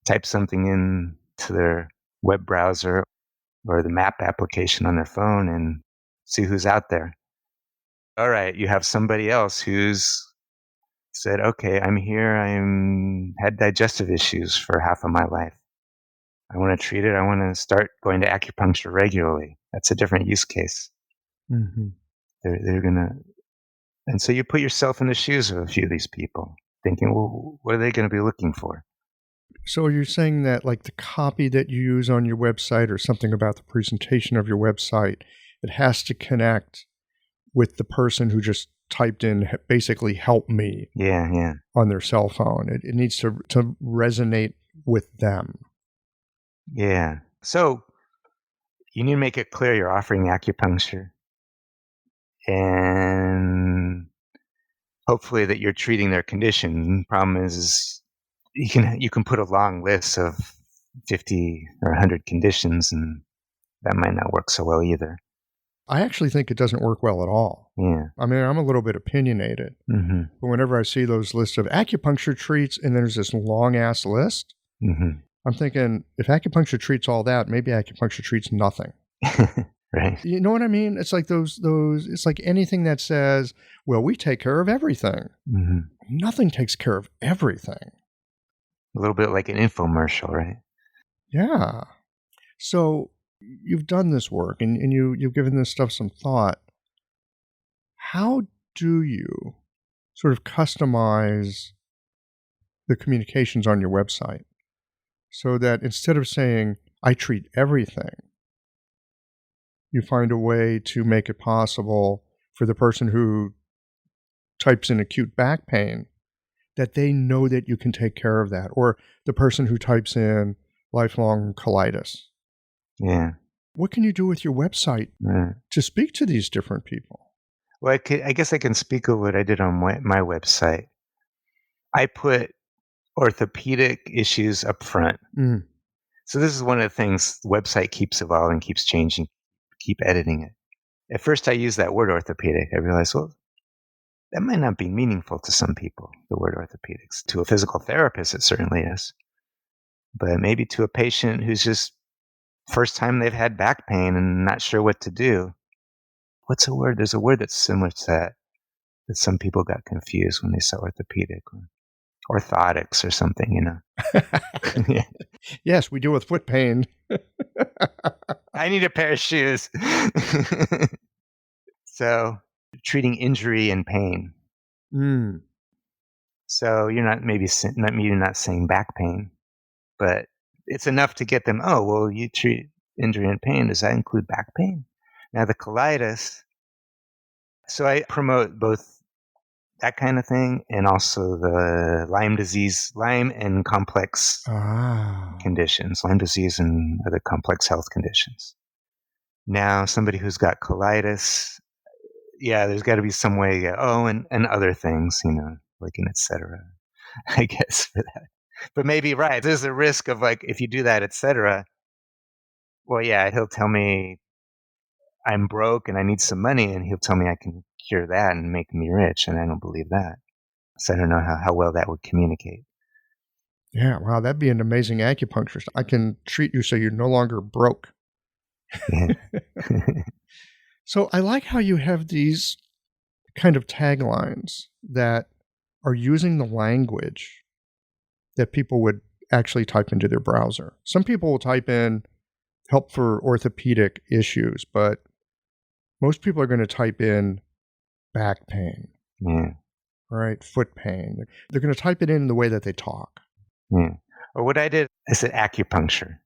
type something in to their web browser or the map application on their phone and see who's out there. All right, you have somebody else who's said, okay, I'm here. Had digestive issues for half of my life. I want to treat it. I want to start going to acupuncture regularly. That's a different use case. Mm-hmm. They're going to, and so you put yourself in the shoes of a few of these people thinking, well, what are they going to be looking for? So you're saying that like the copy that you use on your website or something about the presentation of your website, it has to connect with the person who just typed in basically help me Yeah. on their cell phone. It needs to resonate with them. Yeah. So you need to make it clear you're offering acupuncture and hopefully that you're treating their condition. Problem is you can put a long list of 50 or 100 conditions and that might not work so well either. I actually think it doesn't work well at all. Yeah. I mean, I'm a little bit opinionated, Mm-hmm. but whenever I see those lists of acupuncture treats and there's this long ass list, Mm-hmm. I'm thinking if acupuncture treats all that, maybe acupuncture treats nothing. Right. You know what I mean? It's like those. It's like anything that says, "Well, we take care of everything." Mm-hmm. Nothing takes care of everything. A little bit like an infomercial, right? Yeah. So you've done this work and you've given this stuff some thought. How do you sort of customize the communications on your website so that instead of saying, I treat everything, you find a way to make it possible for the person who types in acute back pain that they know that you can take care of that, or the person who types in lifelong colitis. Yeah. What can you do with your website Right. to speak to these different people? Well, I guess I can speak of what I did on my website. I put orthopedic issues up front. Mm. So this is one of the things the website keeps evolving, keeps changing, keep editing it. At first I used that word orthopedic. I realized, well, that might not be meaningful to some people, the word orthopedics. To a physical therapist, it certainly is. But maybe to a patient who's just first time they've had back pain and not sure what to do. What's a word? There's a word that's similar to that some people got confused when they saw orthopedic or orthotics or something, Yeah. Yes, we deal with foot pain. I need a pair of shoes. So, treating injury and pain. Mm. So you're maybe not saying back pain, but it's enough to get them. Oh, well, you treat injury and pain. Does that include back pain? Now the colitis. So I promote both that kind of thing, and also the Lyme and complex conditions, Lyme disease and other complex health conditions. Now, somebody who's got colitis, yeah, there's got to be some way. And other things, like an etc. I guess for that. But maybe right, there's a risk of like if you do that, etc. Well, yeah, he'll tell me I'm broke and I need some money, and he'll tell me I can cure that and make me rich, and I don't believe that. So I don't know how well that would communicate. Yeah, wow, that'd be an amazing acupuncturist. I can treat you so you're no longer broke. Yeah. So I like how you have these kind of taglines that are using the language that people would actually type into their browser. Some people will type in help for orthopedic issues, but most people are going to type in back pain, right? Foot pain. They're going to type it in the way that they talk. Yeah. Or what I did, I said acupuncture.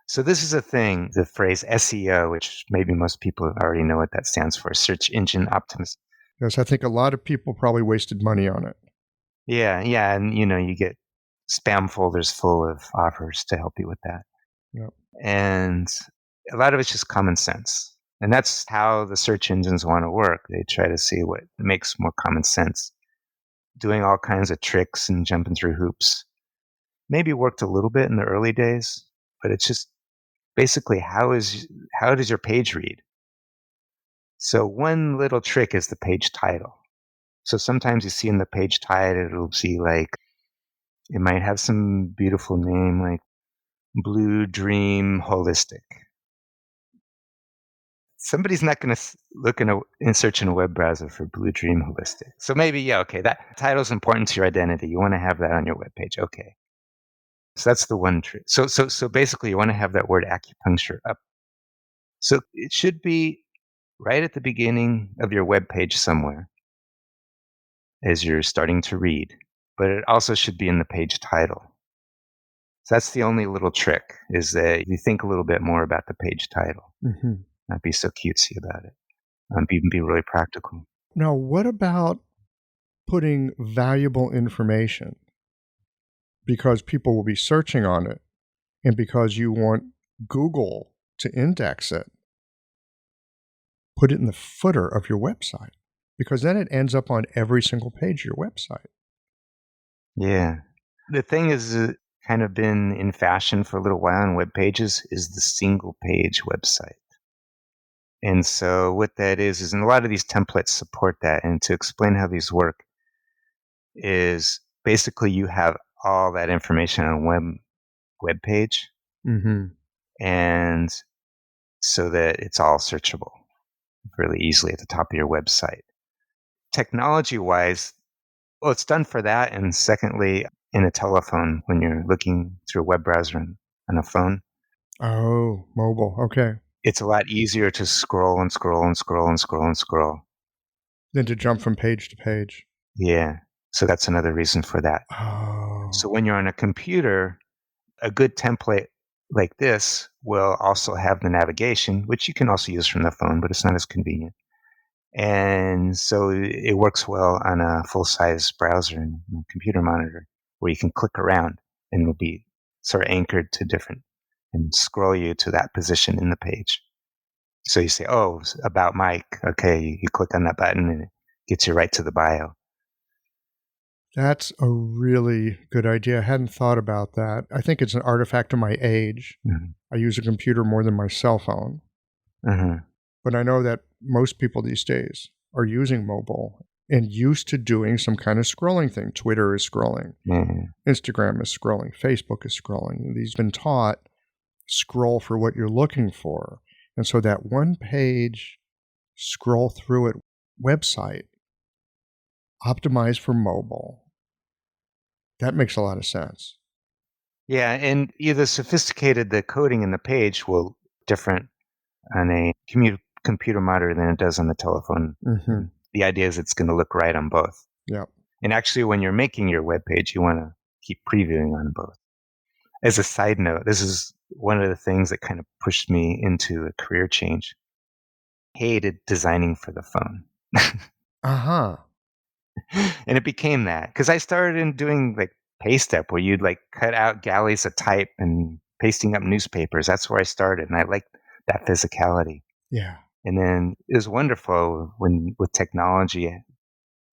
So this is a thing, the phrase SEO, which maybe most people already know what that stands for, search engine optimization. Yes, I think a lot of people probably wasted money on it. Yeah, and you get spam folders full of offers to help you with that. Yep. And a lot of it's just common sense. And that's how the search engines want to work. They try to see what makes more common sense. Doing all kinds of tricks and jumping through hoops. Maybe worked a little bit in the early days, but it's just basically how does your page read? So one little trick is the page title. So sometimes you see in the page title, it'll be like, it might have some beautiful name like Blue Dream Holistic. Somebody's not going to look in search in a web browser for Blue Dream Holistic. So maybe, that title is important to your identity. You want to have that on your web page. Okay. So that's the one trick. So basically you want to have that word acupuncture up. So it should be right at the beginning of your web page somewhere as you're starting to read, but it also should be in the page title. So that's the only little trick, is that you think a little bit more about the page title. Not be so cutesy about it. Be really practical. Now, what about putting valuable information? Because people will be searching on it, and because you want Google to index it, put it in the footer of your website, because then it ends up on every single page of your website. Yeah. The thing is kind of been in fashion for a little while on web pages is the single page website. And so what that is, and a lot of these templates support that. And to explain how these work is basically you have all that information on a web page. And so that it's all searchable really easily at the top of your website. Technology-wise, well, it's done for that. And secondly, in a telephone, when you're looking through a web browser on a phone. Oh, mobile. Okay. It's a lot easier to scroll and scroll and scroll and scroll and scroll than to jump from page to page. Yeah. So that's another reason for that. Oh. So when you're on a computer, a good template like this will also have the navigation, which you can also use from the phone, but it's not as convenient. And so it works well on a full-size browser and computer monitor where you can click around and it'll be sort of anchored to different and scroll you to that position in the page. So you say, oh, about Mike. Okay, you click on that button and it gets you right to the bio. That's a really good idea. I hadn't thought about that. I think it's an artifact of my age. I use a computer more than my cell phone. But I know that most people these days are using mobile and used to doing some kind of scrolling thing. Twitter is scrolling. Instagram is scrolling. Facebook is scrolling. These have been taught, scroll for what you're looking for. And so that one page, scroll through it website, optimized for mobile, that makes a lot of sense. Yeah, and the sophisticated the coding in the page will different on a computer monitor than it does on the telephone. The idea is it's going to look right on both. Yeah. And actually, when you're making your web page, you want to keep previewing on both. As a side note, this is one of the things that kind of pushed me into a career change. Hated designing for the phone. And it became that because I started in doing like paste up where you'd like cut out galleys of type and pasting up newspapers. That's where I started. And I liked that physicality. Yeah. And then it was wonderful when with technology,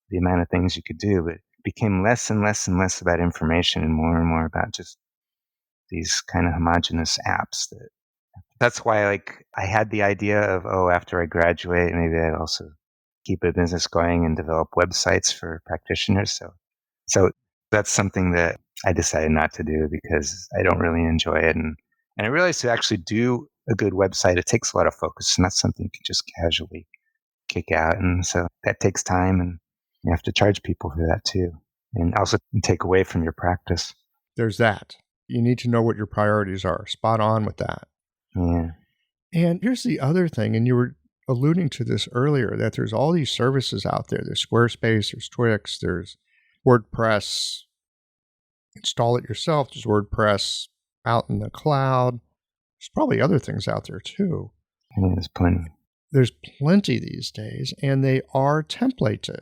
the amount of things you could do, but it became less and less and less about information and more about just these kind of homogenous apps. That's why like I had the idea of, oh, after I graduate, maybe I'd also keep a business going and develop websites for practitioners. So that's something that I decided not to do because I don't really enjoy it. And I realized to actually do a good website, it takes a lot of focus, and that's something you can just casually kick out. And so that takes time, and you have to charge people for that too. And also take away from your practice. There's that. You need to know what your priorities are. Spot on with that. Yeah. And here's the other thing, and you were alluding to this earlier, that there's all these services out there. There's Squarespace, there's Twix, there's WordPress. Install it yourself. There's WordPress out in the cloud. There's probably other things out there too. Yeah, there's plenty. There's plenty these days, and they are templated.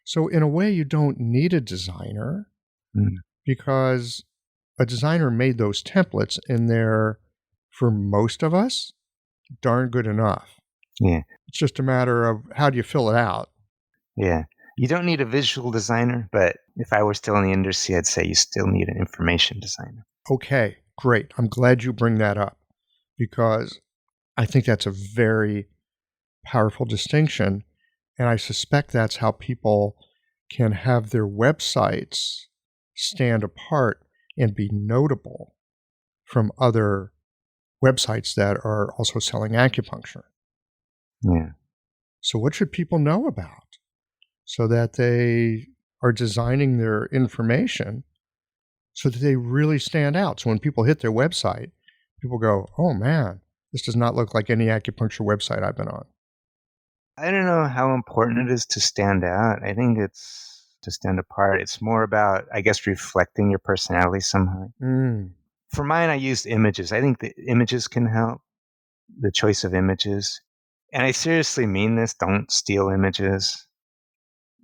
So in a way, you don't need a designer because a designer made those templates, and they're, for most of us, darn good enough. Yeah. It's just a matter of how do you fill it out. Yeah. You don't need a visual designer, but if I were still in the industry, I'd say you still need an information designer. Okay, great. I'm glad you bring that up because I think that's a very powerful distinction. And I suspect that's how people can have their websites stand apart and be notable from other websites that are also selling acupuncture. Yeah. So what should people know about so that they are designing their information so that they really stand out? So when people hit their website, people go, oh man, this does not look like any acupuncture website I've been on. I don't know how important it is to stand out. I think it's to stand apart. It's more about, I guess, reflecting your personality somehow. For mine, I used images. I think the images can help, the choice of images. And I seriously mean this. Don't steal images.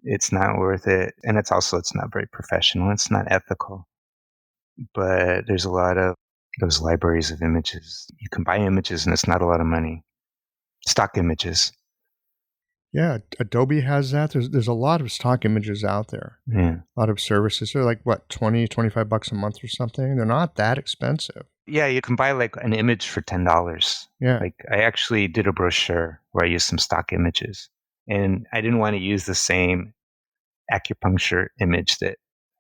It's not worth it. And it's not very professional. It's not ethical. But there's a lot of those libraries of images. You can buy images and it's not a lot of money. Stock images. Yeah, Adobe has that. There's a lot of stock images out there. Yeah. A lot of services. They're like, what, $20-$25 a month or something? They're not that expensive. Yeah, you can buy like an image for $10. Yeah. Like I actually did a brochure where I used some stock images. And I didn't want to use the same acupuncture image that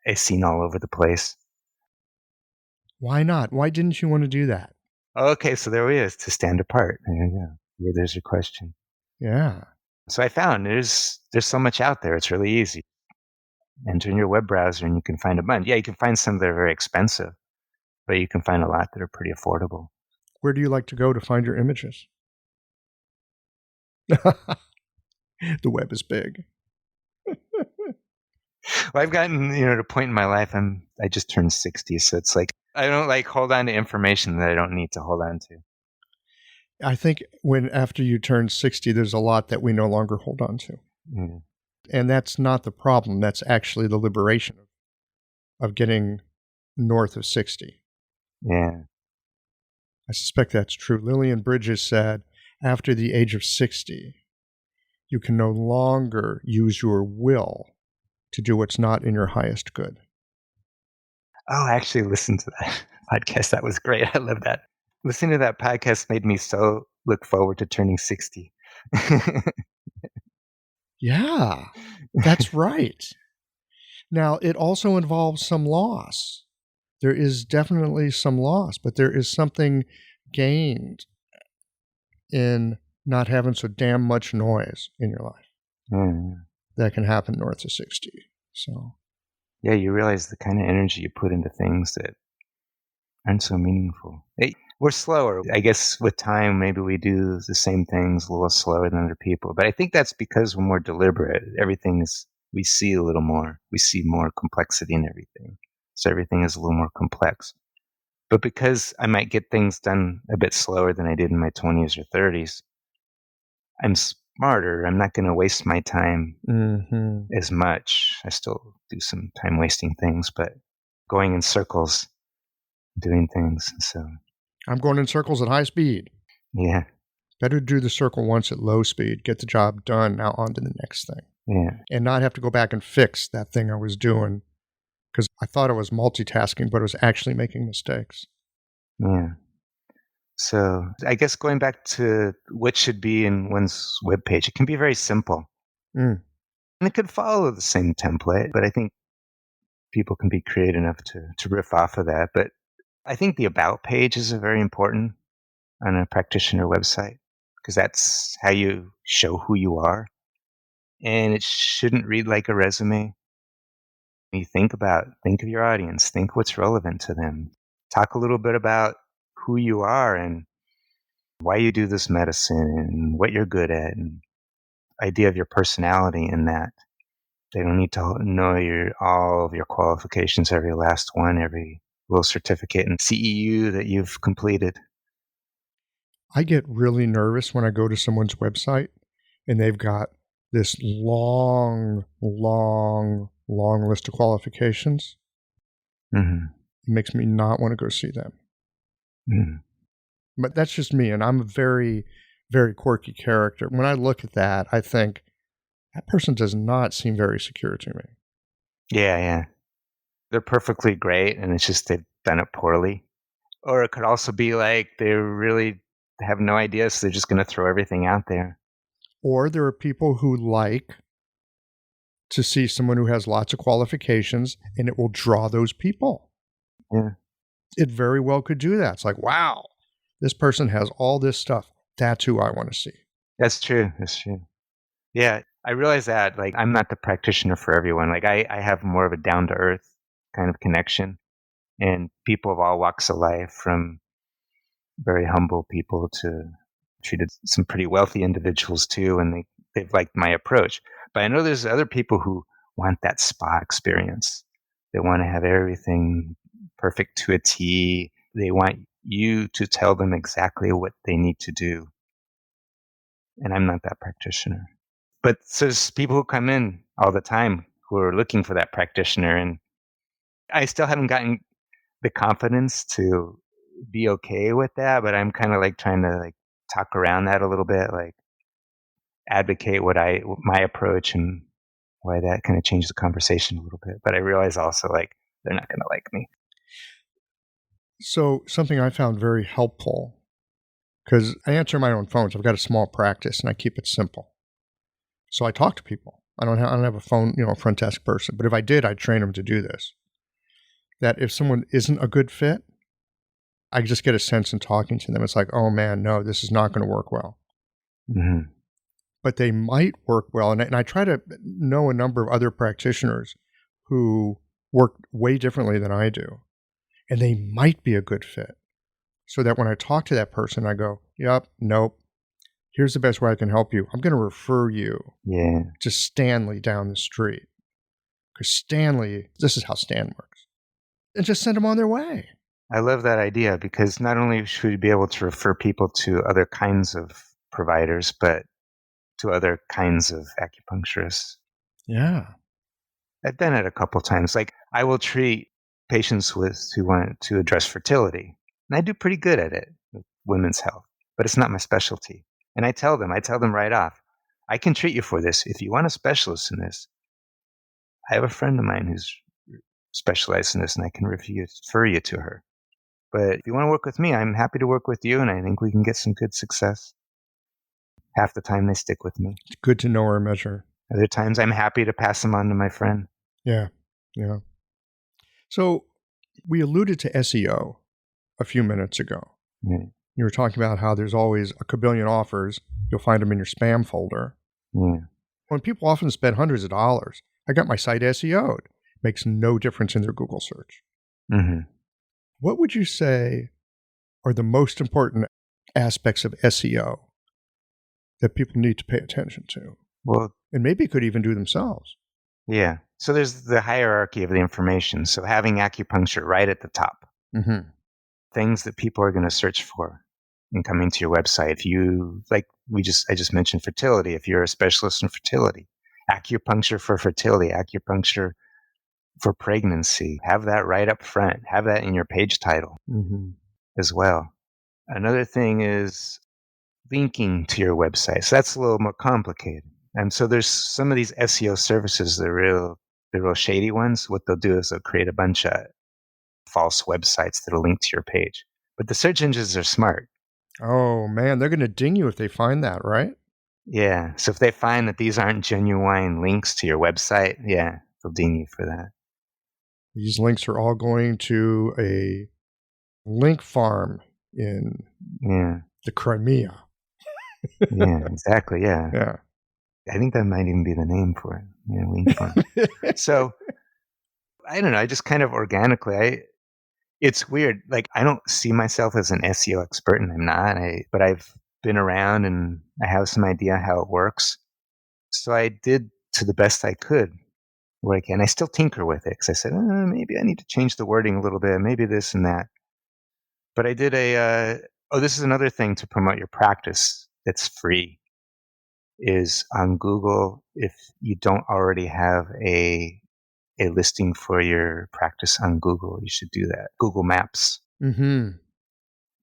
I've seen all over the place. Why not? Why didn't you want to do that? Okay, so there it is, to stand apart. There you go. Yeah, there's your question. Yeah. So I found there's so much out there. It's really easy. Enter in your web browser and you can find a bunch. Yeah, you can find some that are very expensive, but you can find a lot that are pretty affordable. Where do you like to go to find your images? The web is big. Well, I've gotten, to a point in my life, I just turned 60, so it's like I don't like hold on to information that I don't need to hold on to. I think after you turn 60, there's a lot that we no longer hold on to. Mm. And that's not the problem. That's actually the liberation of getting north of 60. Yeah. I suspect that's true. Lillian Bridges said, after the age of 60, you can no longer use your will to do what's not in your highest good. Oh, I actually listened to that podcast. That was great. I love that. Listening to that podcast made me so look forward to turning 60. Yeah, that's right. Now, it also involves some loss. There is definitely some loss, but there is something gained in not having so damn much noise in your life. That can happen north of 60. So, yeah, you realize the kind of energy you put into things that aren't so meaningful. We're slower. I guess with time, maybe we do the same things a little slower than other people. But I think that's because we're more deliberate. We see a little more. We see more complexity in everything. So everything is a little more complex. But because I might get things done a bit slower than I did in my 20s or 30s, I'm smarter. I'm not going to waste my time Mm-hmm. as much. I still do some time wasting things, but going in circles, doing things. So, I'm going in circles at high speed. yeah, Better do the circle once at low speed, get the job done, now on to the next thing. yeah, And not have to go back and fix that thing I was doing because I thought I was multitasking, but I was actually making mistakes. yeah. So I guess going back to what should be in one's webpage, it can be very simple. Mm. And it could follow the same template, but I think people can be creative enough to riff off of that. But I think the about page is very important on a practitioner website because that's how you show who you are. And it shouldn't read like a resume. You think of your audience, think what's relevant to them. Talk a little bit about who you are and why you do this medicine and what you're good at and idea of your personality in that. They don't need to know all of your qualifications, every last one, every little certificate and CEU that you've completed. I get really nervous when I go to someone's website and they've got this long list of qualifications. Mm-hmm. It makes me not want to go see them. Mm-hmm. But that's just me, and I'm a very, very quirky character. When I look at that, I think, that person does not seem very secure to me. Yeah, yeah. They're perfectly great, and it's just they've done it poorly. Or it could also be like they really have no idea, so they're just going to throw everything out there. Or there are people who like to see someone who has lots of qualifications, and it will draw those people. Yeah. It very well could do that. It's like, wow, this person has all this stuff. That's who I want to see. That's true. That's true. Yeah, I realize that. Like, I'm not the practitioner for everyone. Like, I have more of a down to earth kind of connection, and people of all walks of life, from very humble people to treated some pretty wealthy individuals too, and they've liked my approach. But I know there's other people who want that spa experience. They want to have everything perfect to a T. They want you to tell them exactly what they need to do. And I'm not that practitioner. But there's people who come in all the time who are looking for that practitioner, and I still haven't gotten the confidence to be okay with that, but I'm kind of like trying to like talk around that a little bit, like advocate my approach and why that kind of changed the conversation a little bit. But I realize also like they're not going to like me. So something I found very helpful, because I answer my own phones. I've got a small practice and I keep it simple. So I talk to people. I don't have a phone, a front desk person. But if I did, I'd train them to do this. That if someone isn't a good fit, I just get a sense in talking to them. It's like, oh man, no, this is not going to work well. Mm-hmm. But they might work well. And I try to know a number of other practitioners who work way differently than I do. And they might be a good fit. So that when I talk to that person, I go, yep, nope. Here's the best way I can help you. I'm going to refer you to Stanley down the street. Because Stanley, this is how Stan works. And just send them on their way. I love that idea because not only should we be able to refer people to other kinds of providers, but to other kinds of acupuncturists. Yeah. I've done it a couple times. Like I will treat patients who want to address fertility. And I do pretty good at it with women's health, but it's not my specialty. And I tell them right off, I can treat you for this. If you want a specialist in this, I have a friend of mine who's specialized in this and I can refer you to her. But if you want to work with me, I'm happy to work with you and I think we can get some good success. Half the time they stick with me. It's good to know or measure. Other times I'm happy to pass them on to my friend. Yeah. Yeah. So we alluded to SEO a few minutes ago. Yeah. You were talking about how there's always a kabillion offers. You'll find them in your spam folder. Yeah. When people often spend hundreds of dollars, I got my site SEO'd. Makes no difference in their Google search. Mm-hmm. What would you say are the most important aspects of SEO that people need to pay attention to? Well, and maybe could even do themselves. Yeah. So there's the hierarchy of the information. So having acupuncture right at the top. Mm-hmm. Things that people are going to search for. in coming to your website. If you, like I just mentioned fertility, if you're a specialist in fertility, acupuncture for fertility, acupuncture for pregnancy, have that right up front, have that in your page title as well. Another thing is linking to your website. So that's a little more complicated. And so there's some of these SEO services, the real shady ones. What they'll do is they'll create a bunch of false websites that'll link to your page. But the search engines are smart. Oh, man, they're going to ding you if they find that, right? Yeah. So if they find that these aren't genuine links to your website, yeah, they'll ding you for that. These links are all going to a link farm in the Crimea. Yeah, exactly. Yeah. Yeah. I think that might even be the name for it. Yeah, link farm. So I don't know. I just kind of organically, it's weird. Like, I don't see myself as an SEO expert, and I'm not. But I've been around and I have some idea how it works. So I did to the best I could what I can. I still tinker with it because I said, maybe I need to change the wording a little bit, maybe this and that. But I did this is another thing to promote your practice that's free, is on Google. If you don't already have a listing for your practice on Google, you should do that. Google Maps.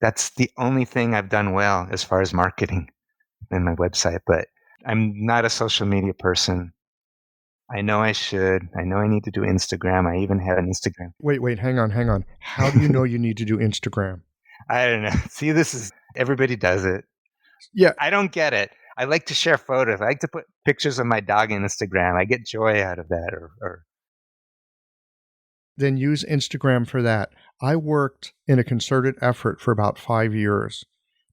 That's the only thing I've done well as far as marketing in my website, but I'm not a social media person. I know I should. I know I need to do Instagram. I even have an Instagram. Wait, hang on. How do you know you need to do Instagram? I don't know. See, everybody does it. Yeah. I don't get it. I like to share photos. I like to put pictures of my dog in Instagram. I get joy out of that. Or Then use Instagram for that. I worked in a concerted effort for about 5 years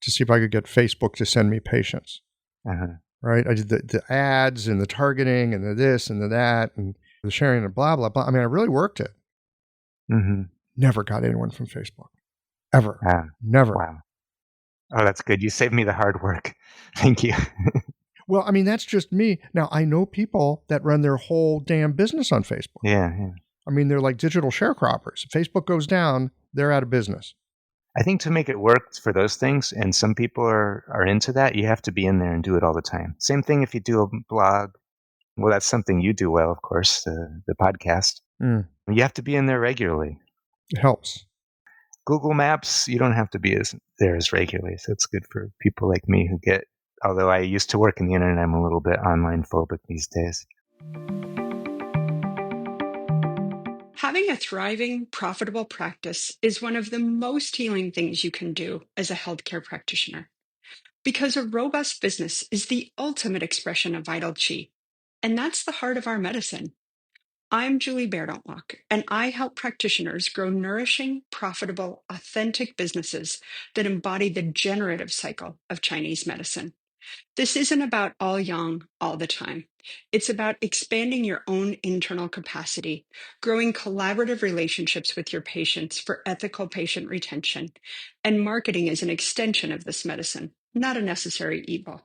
to see if I could get Facebook to send me patients. Right? I did the ads and the targeting and the this and the that and the sharing and blah, blah, blah. I mean, I really worked it. Never got anyone from Facebook. Ever. Never. Wow. Oh, that's good. You saved me the hard work. Thank you. Well, I mean, that's just me. Now, I know people that run their whole damn business on Facebook. Yeah. I mean, they're like digital sharecroppers. If Facebook goes down, they're out of business. I think to make it work for those things, and some people are into that, you have to be in there and do it all the time. Same thing if you do a blog. Well, that's something you do well, of course, the podcast. You have to be in there regularly. It helps. Google Maps, you don't have to be there as regularly. So it's good for people like me although I used to work in the internet, I'm a little bit online phobic these days. Having a thriving, profitable practice is one of the most healing things you can do as a healthcare practitioner. Because a robust business is the ultimate expression of vital chi. And that's the heart of our medicine. I'm Julie Bairdontlock, and I help practitioners grow nourishing, profitable, authentic businesses that embody the generative cycle of Chinese medicine. This isn't about all yang all the time. It's about expanding your own internal capacity, growing collaborative relationships with your patients for ethical patient retention, and marketing as an extension of this medicine, not a necessary evil.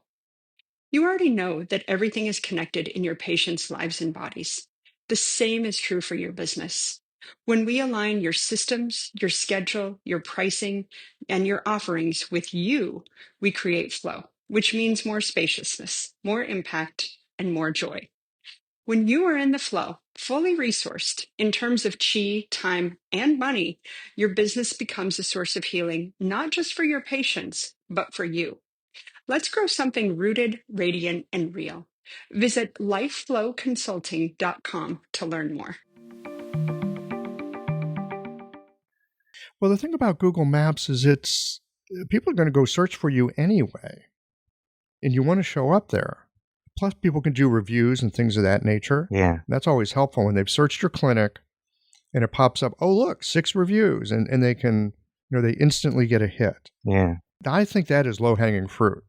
You already know that everything is connected in your patients' lives and bodies. The same is true for your business. When we align your systems, your schedule, your pricing, and your offerings with you, we create flow, which means more spaciousness, more impact, and more joy. When you are in the flow, fully resourced in terms of chi, time, and money, your business becomes a source of healing, not just for your patients, but for you. Let's grow something rooted, radiant, and real. Visit lifeflowconsulting.com to learn more. Well, the thing about Google Maps is people are going to go search for you anyway, and you want to show up there. Plus, people can do reviews and things of that nature. Yeah. That's always helpful when they've searched your clinic and it pops up, oh, look, 6 reviews, and they can, they instantly get a hit. Yeah. I think that is low-hanging fruit.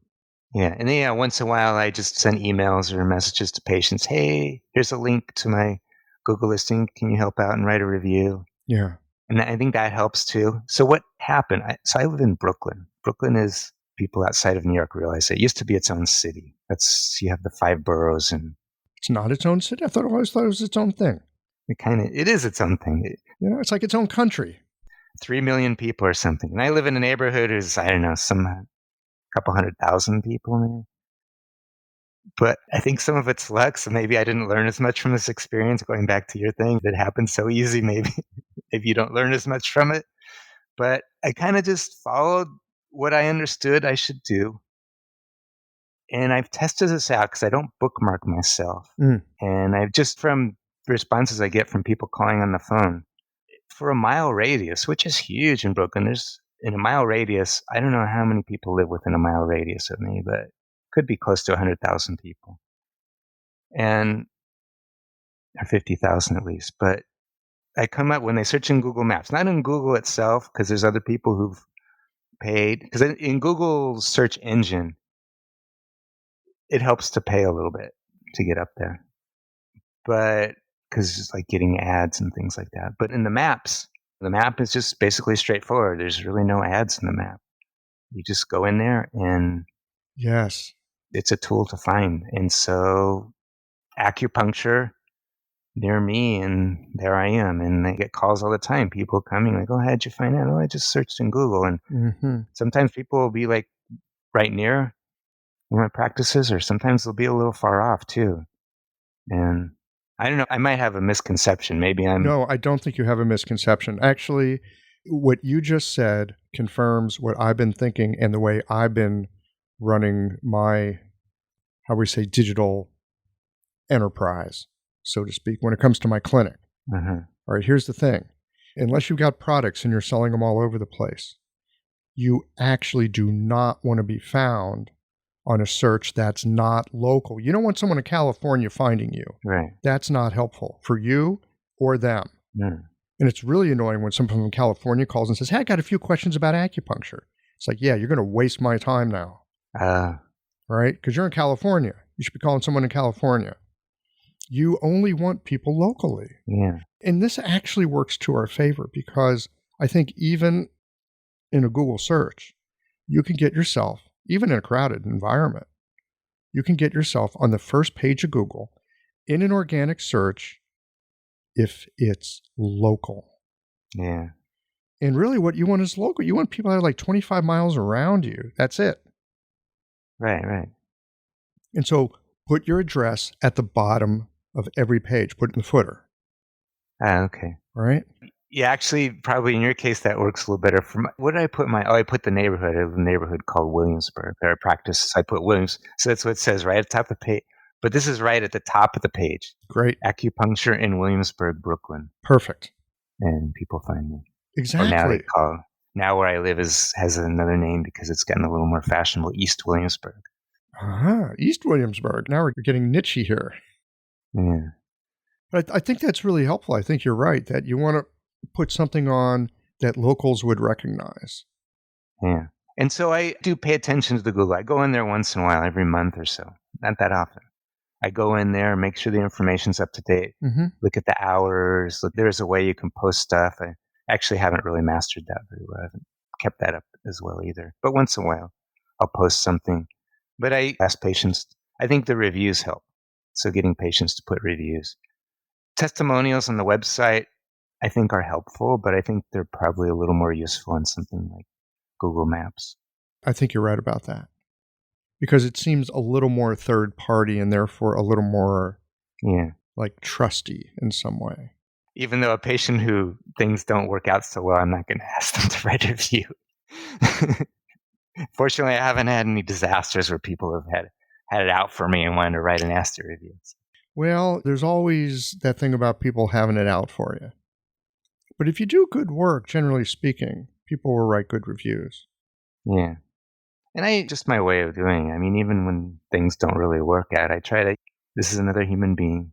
Yeah. And then, once in a while, I just send emails or messages to patients. Hey, here's a link to my Google listing. Can you help out and write a review? Yeah. And I think that helps too. So what happened? I live in Brooklyn. Brooklyn is, people outside of New York realize it used to be its own city. You have the 5 boroughs, and it's not its own city. I always thought it was its own thing. It is its own thing. It's like its own country. 3 million people or something. And I live in a neighborhood who's, I don't know, couple 100,000 people maybe. But I think some of it's luck, so maybe I didn't learn as much from this experience. Going back to your thing, that happens so easy, maybe if you don't learn as much from it. But I kind of just followed what I understood I should do. And I've tested this out because I don't bookmark myself. Mm. And I've just from responses I get from people calling on the phone for a mile radius, which is huge in Brooklyn. There's in a mile radius, I don't know how many people live within a mile radius of me, but could be close to 100,000 people. And or 50,000 at least. But I come up when they search in Google Maps, not in Google itself, because there's other people who've paid. Because in Google's search engine, it helps to pay a little bit to get up there. But because it's like getting ads and things like that. But in the maps, the map is just basically straightforward. There's really no ads in the map. You just go in there and Yes. it's a tool to find. And so acupuncture near me, and there I am. And I get calls all the time. People coming like, oh, how'd you find out? Oh, I just searched in Google. And Mm-hmm. sometimes people will be like right near where my practice is, or sometimes they'll be a little far off too. And I don't know, I might have a misconception. Maybe I'm No, I don't think you have a misconception. Actually, what you just said confirms what I've been thinking and the way I've been running my, how we say, digital enterprise, so to speak, when it comes to my clinic. uh-huh. All right, here's the thing. Unless you've got products and you're selling them all over the place, you actually do not want to be found on a search that's not local. You don't want someone in California finding you. Right. That's not helpful for you or them. Mm. And it's really annoying when someone from California calls and says, hey, I got a few questions about acupuncture. It's like, yeah, you're going to waste my time now. Right? Because you're in California. You should be calling someone in California. You only want people locally. Yeah. And this actually works to our favor because I think even in a Google search, you can get yourself, even in a crowded environment, you can get yourself on the first page of Google in an organic search if it's local. Yeah. And really what you want is local. You want people that are like 25 miles around you. That's it. Right, right. And so put your address at the bottom of every page. Put it in the footer. Okay. All right? Yeah, actually, probably in your case, that works a little better. What did I put I put the neighborhood. I live in a neighborhood called Williamsburg. There are practices. I put Williams. So that's what it says right at the top of the page. But this is right at the top of the page. Great. Acupuncture in Williamsburg, Brooklyn. Perfect. And people find me. Exactly. Or now they call. Now where I live has another name because it's gotten a little more fashionable. East Williamsburg. East Williamsburg. Now we're getting nichey here. Yeah. But I think that's really helpful. I think you're right that you want to put something on that locals would recognize. Yeah. And so I do pay attention to the Google. I go in there once in a while, every month or so. Not that often. I go in there and make sure the information's up to date. Mm-hmm. Look at the hours. Look, there's a way you can post stuff. I actually haven't really mastered that very well. I haven't kept that up as well either. But once in a while, I'll post something. But I ask patients, I think the reviews help. So getting patients to put reviews. Testimonials on the website, I think, are helpful, but I think they're probably a little more useful in something like Google Maps. I think you're right about that. Because it seems a little more third party and therefore a little more like trusty in some way. Even though a patient who things don't work out so well, I'm not going to ask them to write a review. Fortunately, I haven't had any disasters where people have had it out for me and wanted to write a nasty review. Well, there's always that thing about people having it out for you. But if you do good work, generally speaking, people will write good reviews. Yeah. And just my way of doing it. I mean, even when things don't really work out, I try to, this is another human being.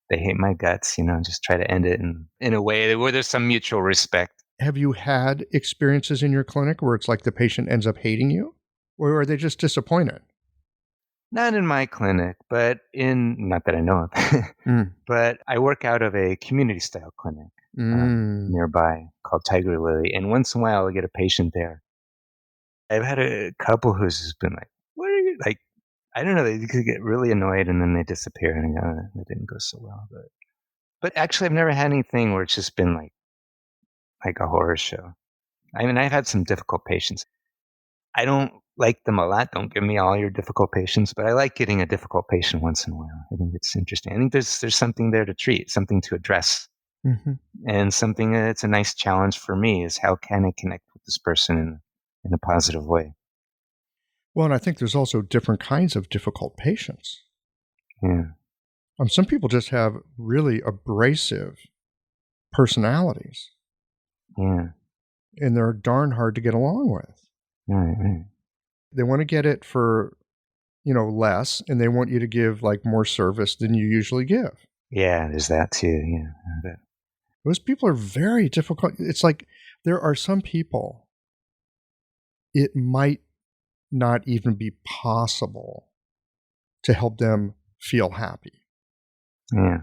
They hate my guts, just try to end it in a way where there's some mutual respect. Have you had experiences in your clinic where it's like the patient ends up hating you? Or are they just disappointed? Not in my clinic, but not that I know of. But I work out of a community-style clinic nearby called Tiger Lily. And once in a while, I get a patient there. I've had a couple who's just been like, what are you, like, I don't know, they could get really annoyed and then they disappear and go, that didn't go so well. But actually, I've never had anything where it's just been like a horror show. I mean, I've had some difficult patients. I don't like them a lot. Don't give me all your difficult patients, but I like getting a difficult patient once in a while. I think it's interesting. I think there's something there to treat, something to address, Hmm. and something that's a nice challenge for me is how can I connect with this person in a positive way. Well, and I think there's also different kinds of difficult patients. Yeah, Some people just have really abrasive personalities, yeah, and they're darn hard to get along with. right. They want to get it for, less, and they want you to give like more service than you usually give. Yeah, there's that too. Yeah, but- Those people are very difficult. It's like there are some people, it might not even be possible to help them feel happy. yeah.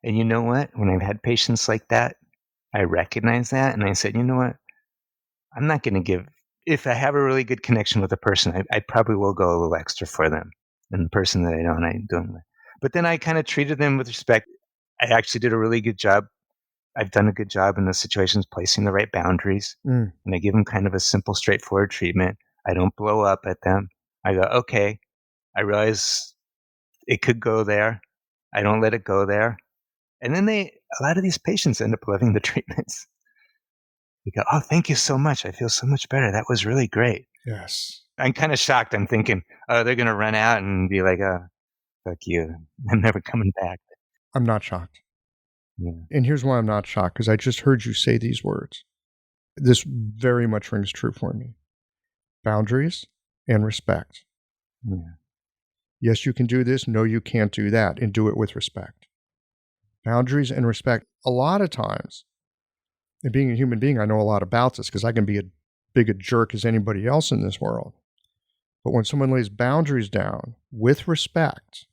And you know what? When I've had patients like that, I recognize that, and I said, you know what? I'm not going to give. If I have a really good connection with a person, I probably will go a little extra for them. And the person that I don't. But then I kind of treated them with respect. I actually did a really good job. I've done a good job in those situations, placing the right boundaries. Mm. And I give them kind of a simple, straightforward treatment. I don't blow up at them. I go, okay, I realize it could go there. I don't let it go there. And then a lot of these patients end up loving the treatments. They go, oh, thank you so much. I feel so much better. That was really great. Yes. I'm kind of shocked. I'm thinking, oh, they're going to run out and be like, oh, fuck you. I'm never coming back. I'm not shocked. Yeah. And here's why I'm not shocked, because I just heard you say these words. This very much rings true for me. Boundaries and respect. Yeah. Yes, you can do this. No, you can't do that. And do it with respect. Boundaries and respect. A lot of times, and being a human being, I know a lot about this because I can be as big a jerk as anybody else in this world. But when someone lays boundaries down with respect,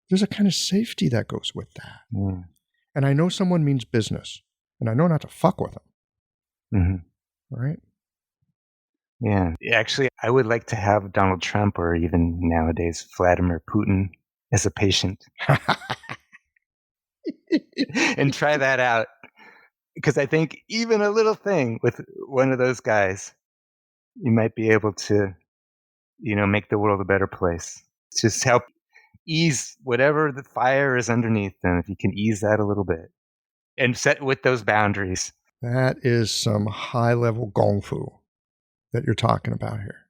there's a kind of safety that goes with that. Yeah. And I know someone means business, and I know not to fuck with them. Mm-hmm. Right? Yeah. Actually, I would like to have Donald Trump or even nowadays Vladimir Putin as a patient and try that out. Because I think even a little thing with one of those guys, you might be able to, make the world a better place. Just help ease whatever the fire is underneath them. If you can ease that a little bit and set with those boundaries. That is some high level gong fu that you're talking about here.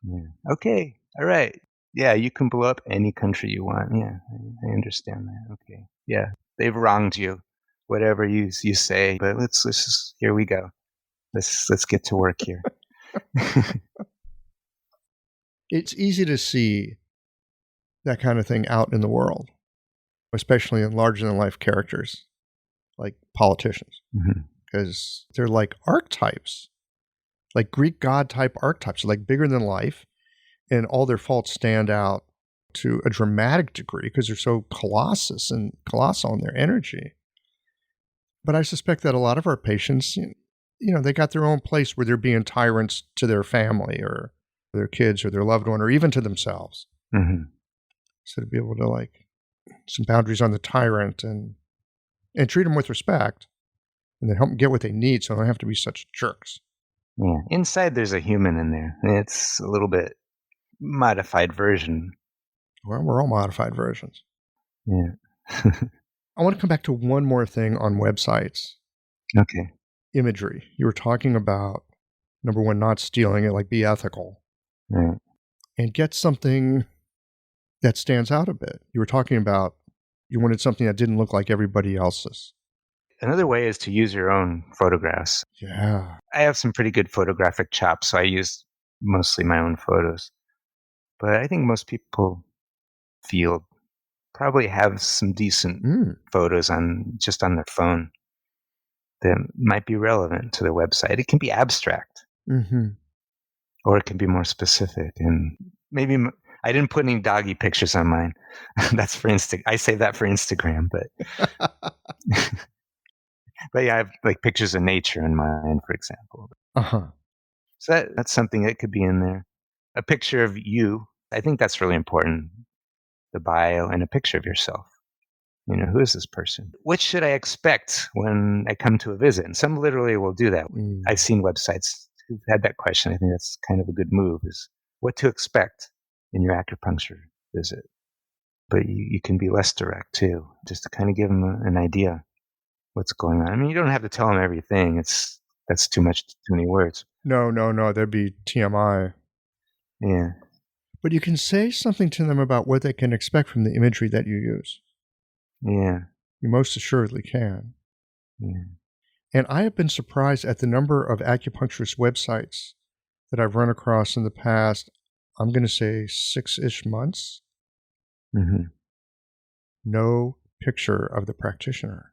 Yeah. Okay. All right. Yeah, you can blow up any country you want. Yeah, I understand that. Okay. Yeah, they've wronged you, whatever you say. But let's just, here we go. Let's get to work here. It's easy to see that kind of thing out in the world, especially in larger than life characters like politicians, because they're like archetypes, like Greek god type archetypes, like bigger than life, and all their faults stand out to a dramatic degree because they're so colossal in their energy. But I suspect that a lot of our patients, they got their own place where they're being tyrants to their family or their kids or their loved one or even to themselves. So to be able to like some boundaries on the tyrant and treat them with respect and then help them get what they need so they don't have to be such jerks. Yeah. Inside there's a human in there. It's a little bit modified version. Well, we're all modified versions. Yeah. I want to come back to one more thing on websites. Okay. Imagery. You were talking about, number one, not stealing it, like be ethical. Right. And get something that stands out a bit. You were talking about you wanted something that didn't look like everybody else's. Another way is to use your own photographs. Yeah. I have some pretty good photographic chops, so I use mostly my own photos. But I think most people probably have some decent photos just on their phone that might be relevant to their website. It can be abstract, or it can be more specific. And maybe I didn't put any doggy pictures on mine. That's for I save that for Instagram, but but yeah, I have like pictures of nature in mine, for example. So that's something that could be in there. A picture of you. I think that's really important. The bio and a picture of yourself. Who is this person? What should I expect when I come to a visit? And some literally will do that. I've seen websites who've had that question. I think that's kind of a good move, is what to expect in your acupuncture visit. But you can be less direct too, just to kind of give them an idea what's going on. I mean, you don't have to tell them everything. That's too many words. No, that'd be TMI. Yeah. But you can say something to them about what they can expect from the imagery that you use. Yeah. You most assuredly can. Yeah. And I have been surprised at the number of acupuncturist websites that I've run across in the past, I'm going to say 6-ish months. Mm-hmm. No picture of the practitioner.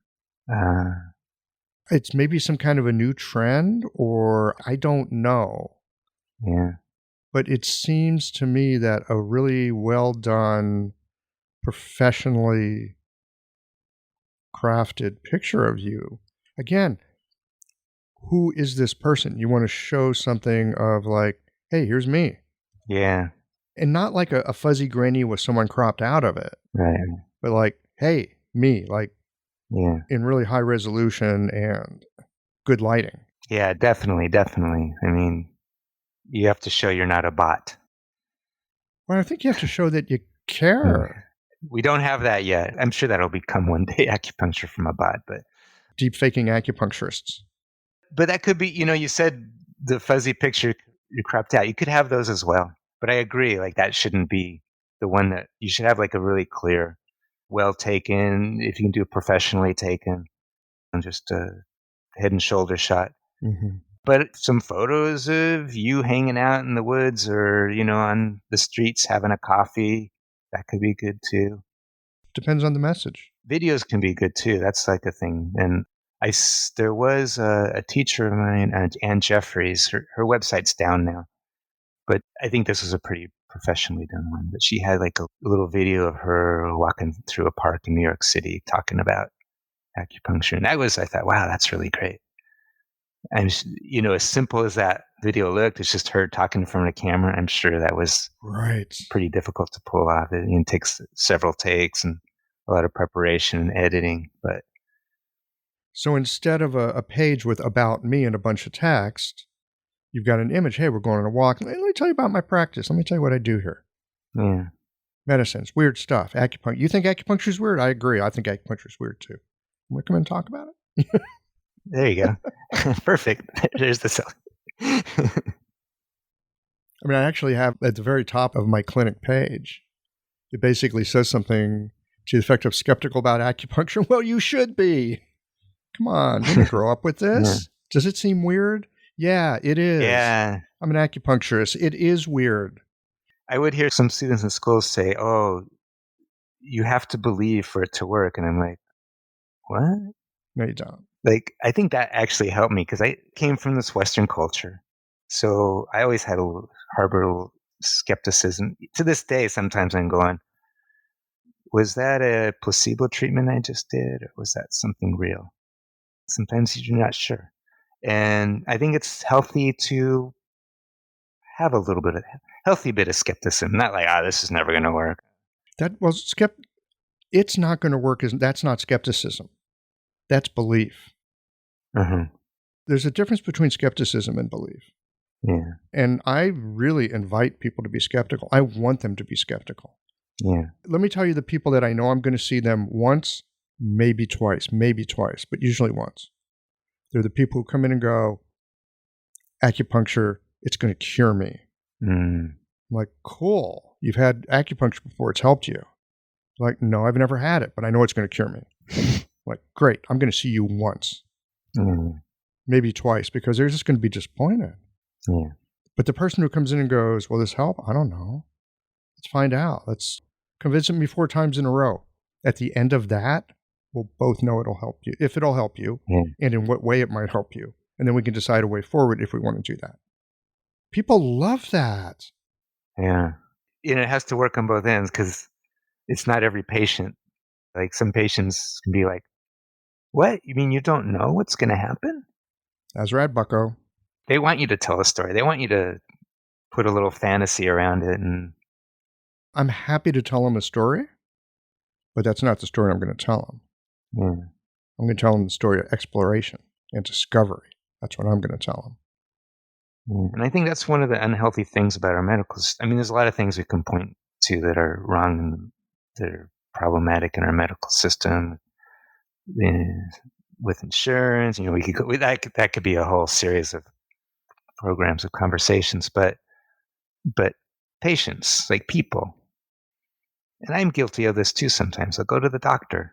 It's maybe some kind of a new trend, or I don't know. Yeah. But it seems to me that a really well done, professionally crafted picture of you, again, who is this person? You want to show something of like, hey, here's me. Yeah. And not like a fuzzy granny with someone cropped out of it. Right. But like, hey, me, like in really high resolution and good lighting. Yeah, definitely. I mean, you have to show you're not a bot. Well, I think you have to show that you care. We don't have that yet. I'm sure that'll become one day, acupuncture from a bot, but deep faking acupuncturists. But that could be, you said the fuzzy picture you cropped out. You could have those as well. But I agree, like that shouldn't be the one that you should have, like a really clear, well taken, if you can do professionally taken, and just a head and shoulder shot. Mm-hmm. But some photos of you hanging out in the woods or, on the streets having a coffee, that could be good too. Depends on the message. Videos can be good too. That's like a thing. And there was a teacher of mine, Ann Jeffries. Her website's down now, but I think this was a pretty professionally done one. But she had like a little video of her walking through a park in New York City talking about acupuncture, and I thought, wow, that's really great. And as simple as that video looked, it's just her talking in front of a camera. I'm sure that was pretty difficult to pull off. It takes several takes and a lot of preparation and editing, but. So instead of a page with about me and a bunch of text, you've got an image. Hey, we're going on a walk. Let me tell you about my practice. Let me tell you what I do here. Yeah. Medicines, weird stuff. Acupuncture. You think acupuncture is weird? I agree. I think acupuncture is weird too. Can we come and talk about it? There you go. Perfect. There's the cell. I mean, I actually have at the very top of my clinic page, it basically says something to the effect of skeptical about acupuncture. Well, you should be. Come on, didn't grow up with this. Yeah. Does it seem weird? Yeah, it is. Yeah. I'm an acupuncturist. It is weird. I would hear some students in schools say, oh, you have to believe for it to work. And I'm like, what? No, you don't. Like, I think that actually helped me because I came from this Western culture. So I always had harbor a little skepticism. To this day, sometimes I'm going, was that a placebo treatment I just did? Or was that something real? Sometimes you're not sure. And I think it's healthy to have a little bit of healthy bit of skepticism. Not like, this is never going to work. It's not going to work. That's not skepticism. That's belief. Uh-huh. There's a difference between skepticism and belief. Yeah. And I really invite people to be skeptical. I want them to be skeptical. Yeah. Let me tell you the people that I know I'm going to see them once, maybe twice, but usually once. They're the people who come in and go, acupuncture, it's going to cure me. Mm. I'm like, cool. You've had acupuncture before. It's helped you. Like, no, I've never had it, but I know it's going to cure me. Like, great. I'm going to see you once. Maybe twice, because they're just going to be disappointed. Yeah. But the person who comes in and goes, will this help? I don't know. Let's find out. Let's convince me 4 times in a row. At the end of that, we'll both know it'll help you, if it'll help you, and in what way it might help you. And then we can decide a way forward if we want to do that. People love that. Yeah. It has to work on both ends because it's not every patient. Like some patients can be like, what? You mean you don't know what's going to happen? That's right, bucko. They want you to tell a story. They want you to put a little fantasy around it. And I'm happy to tell them a story, But that's not the story I'm going to tell them. Yeah. I'm going to tell them the story of exploration and discovery. That's what I'm going to tell them. And I think that's one of the unhealthy things about our medical system. I mean, there's a lot of things we can point to that are wrong and that are problematic in our medical system. With insurance, we could go, that could be a whole series of programs of conversations. But patients, like people, and I'm guilty of this too. Sometimes I'll go to the doctor,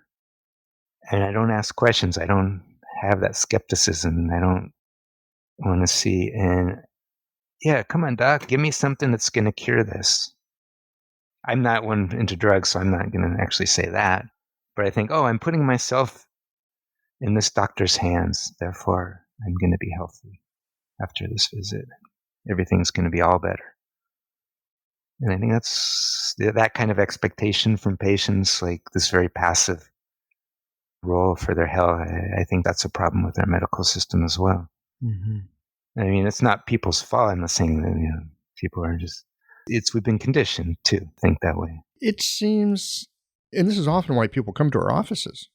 and I don't ask questions. I don't have that skepticism. I don't want to see and. Yeah, come on, doc. Give me something that's going to cure this. I'm not one into drugs, so I'm not going to actually say that. But I think, I'm putting myself in this doctor's hands. Therefore, I'm going to be healthy after this visit. Everything's going to be all better. And I think that's that kind of expectation from patients, like this very passive role for their health. I think that's a problem with our medical system as well. Mm-hmm. I mean, it's not people's fault. I'm not saying that people are just. We've been conditioned to think that way. It seems, and this is often why people come to our offices,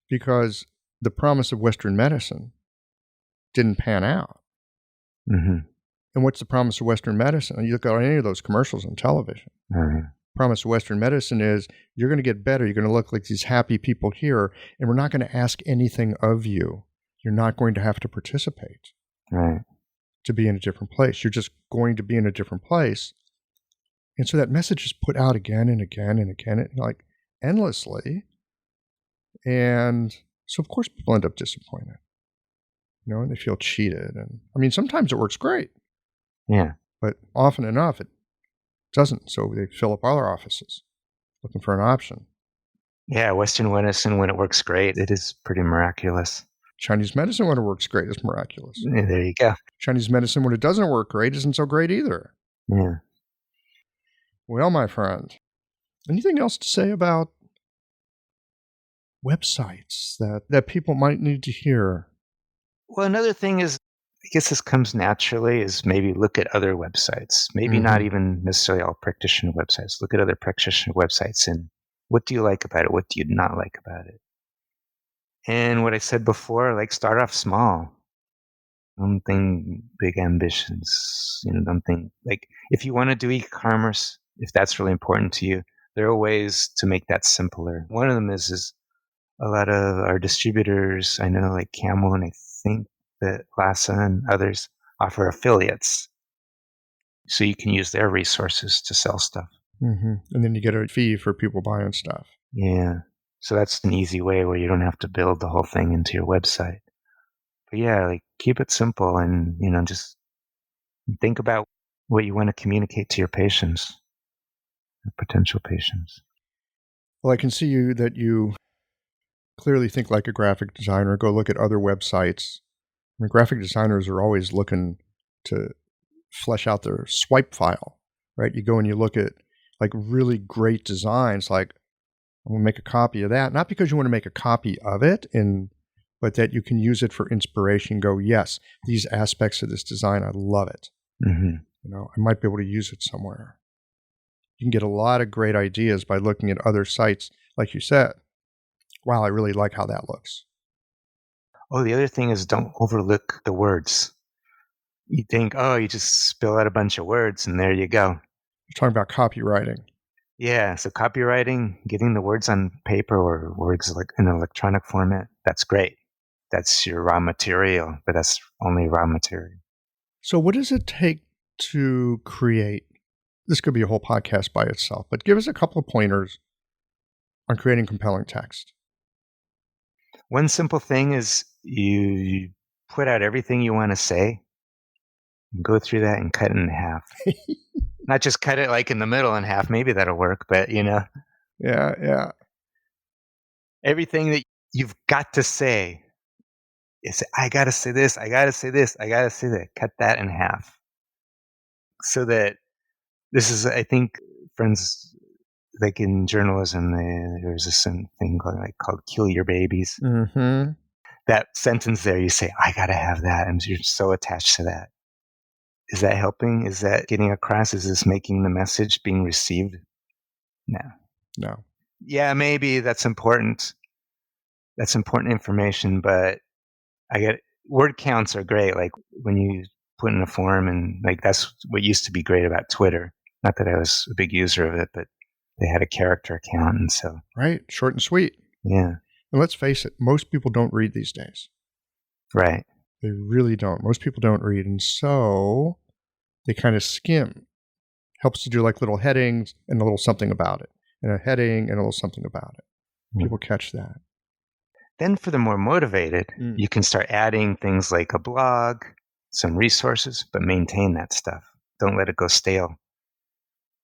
because the promise of Western medicine didn't pan out. Mm-hmm. And what's the promise of Western medicine? You look at any of those commercials on television. Mm-hmm. Promise of Western medicine is you're going to get better. You're going to look like these happy people here, and we're not going to ask anything of you. You're not going to have to participate. Right. To be in a different place. You're just going to be in a different place. And so that message is put out again and again and again, like endlessly. And so, of course, people end up disappointed, and they feel cheated. And I mean, sometimes it works great. Yeah. But often enough, it doesn't. So they fill up other offices looking for an option. Yeah, Western medicine, when it works great, it is pretty miraculous. Chinese medicine, when it works great, is miraculous. Yeah, there you go. Chinese medicine, when it doesn't work great, isn't so great either. Yeah. Well, my friend, anything else to say about websites that people might need to hear? Well, another thing is, I guess this comes naturally, is maybe look at other websites. Maybe not even necessarily all practitioner websites. Look at other practitioner websites and what do you like about it? What do you not like about it? And what I said before, like start off small. Don't think big ambitions. Don't think like if you want to do e-commerce, if that's really important to you, there are ways to make that simpler. One of them is a lot of our distributors, I know like Camel and I think that Lhasa and others offer affiliates. So you can use their resources to sell stuff. Mm-hmm. And then you get a fee for people buying stuff. Yeah. So that's an easy way where you don't have to build the whole thing into your website. But yeah, like keep it simple and, just think about what you want to communicate to your patients, your potential patients. Well, I can see that you clearly think like a graphic designer. Go look at other websites. I mean, graphic designers are always looking to flesh out their swipe file, right? You go and you look at like really great designs, like I'm going to make a copy of that. Not because you want to make a copy of it, but that you can use it for inspiration. Go, yes, these aspects of this design, I love it. Mm-hmm. I might be able to use it somewhere. You can get a lot of great ideas by looking at other sites, like you said. Wow, I really like how that looks. Oh, the other thing is don't overlook the words. You think, you just spill out a bunch of words and there you go. You're talking about copywriting. Yeah, so copywriting, getting the words on paper or words like in an electronic format, that's great. That's your raw material, but that's only raw material. So what does it take to create? This could be a whole podcast by itself, but give us a couple of pointers on creating compelling text. One simple thing is you put out everything you want to say, go through that and cut it in half. Not just cut it like in the middle in half. Maybe that'll work, but Yeah. Everything that you've got to say is, I got to say this, I got to say this, I got to say that. Cut that in half. So that this is, I think, friends, like in journalism, there's this thing called kill your babies. Mm-hmm. That sentence there, you say, I got to have that. And you're so attached to that. Is that helping? Is that getting across? Is this making the message being received? No. Yeah, maybe that's important. That's important information, but I get word counts are great. Like when you put in a form, and like that's what used to be great about Twitter. Not that I was a big user of it, but they had a character account, and so Right? Short and sweet. yeah, And let's face it, most people don't read these days. right. They really don't. Most people don't read. And so they kind of skim. Helps to do like little headings and a little something about it. And a heading and a little something about it. People catch that. Then for the more motivated, Mm. you can start adding things like a blog, some resources, but maintain that stuff. Don't let it go stale.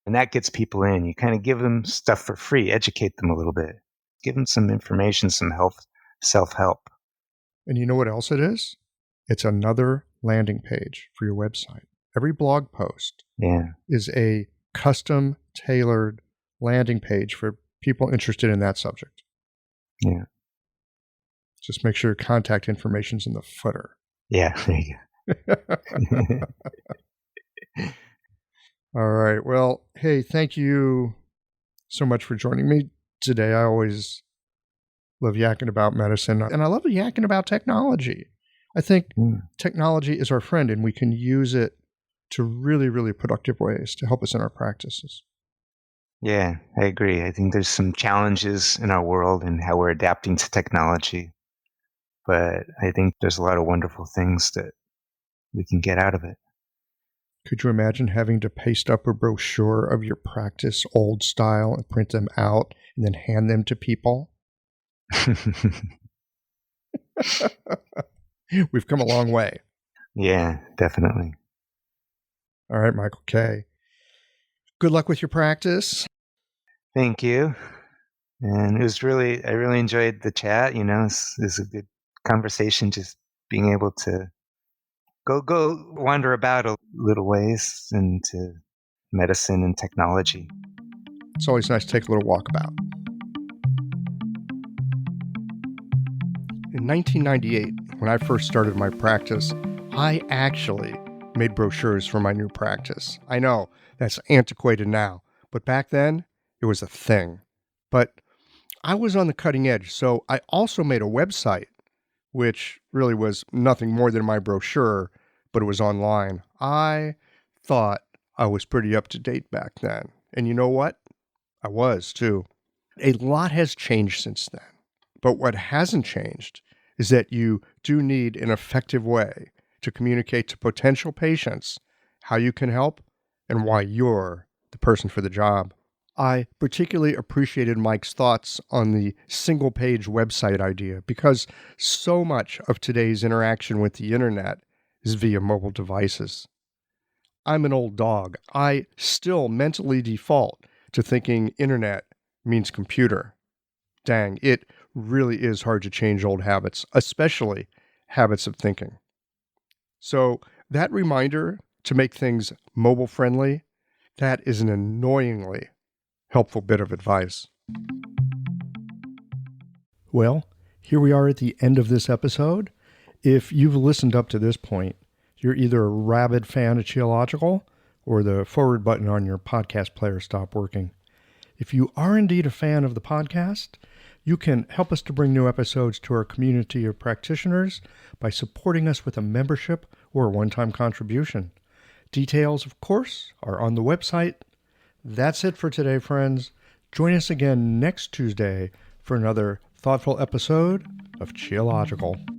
And that gets people in. You kind of give them stuff for free, educate them a little bit, give them some information, some help, self-help. And you know what else it is? It's another landing page for your website. Every blog post Yeah. is a custom tailored landing page for people interested in that subject. Yeah. Just make sure your contact information's in the footer. Yeah. There you go. All right. Well, hey, thank you so much for joining me today. I always love yakking about medicine, and I love yakking about technology. I think technology is our friend, and we can use it to really, really productive ways to help us in our practices. Yeah, I agree. I think there's some challenges in our world and how we're adapting to technology. But I think there's a lot of wonderful things that we can get out of it. Could you imagine having to paste up a brochure of your practice old style and print them out and then hand them to people? We've come a long way. Yeah, definitely. All right, Michael K. Good luck with your practice. Thank you. And I really enjoyed the chat. You know, it's a good conversation, just being able to go wander about a little ways into medicine and technology. It's always nice to take a little walkabout. In 1998, when I first started my practice, I actually made brochures for my new practice. I know, that's antiquated now, but back then, it was a thing. But I was on the cutting edge, so I also made a website, which really was nothing more than my brochure, but it was online. I thought I was pretty up to date back then. And you know what? I was too. A lot has changed since then. But what hasn't changed is that you do need an effective way to communicate to potential patients how you can help and why you're the person for the job. I particularly appreciated Mike's thoughts on the single-page website idea because so much of today's interaction with the internet is via mobile devices. I'm an old dog. I still mentally default to thinking internet means computer. Dang, it really is hard to change old habits, especially habits of thinking. So that reminder to make things mobile-friendly, that is an annoyingly helpful bit of advice. Well, here we are at the end of this episode. If you've listened up to this point, you're either a rabid fan of Qiological or the forward button on your podcast player stopped working. If you are indeed a fan of the podcast, you can help us to bring new episodes to our community of practitioners by supporting us with a membership or a one-time contribution. Details, of course, are on the website. That's it for today, friends. Join us again next Tuesday for another thoughtful episode of Qiological.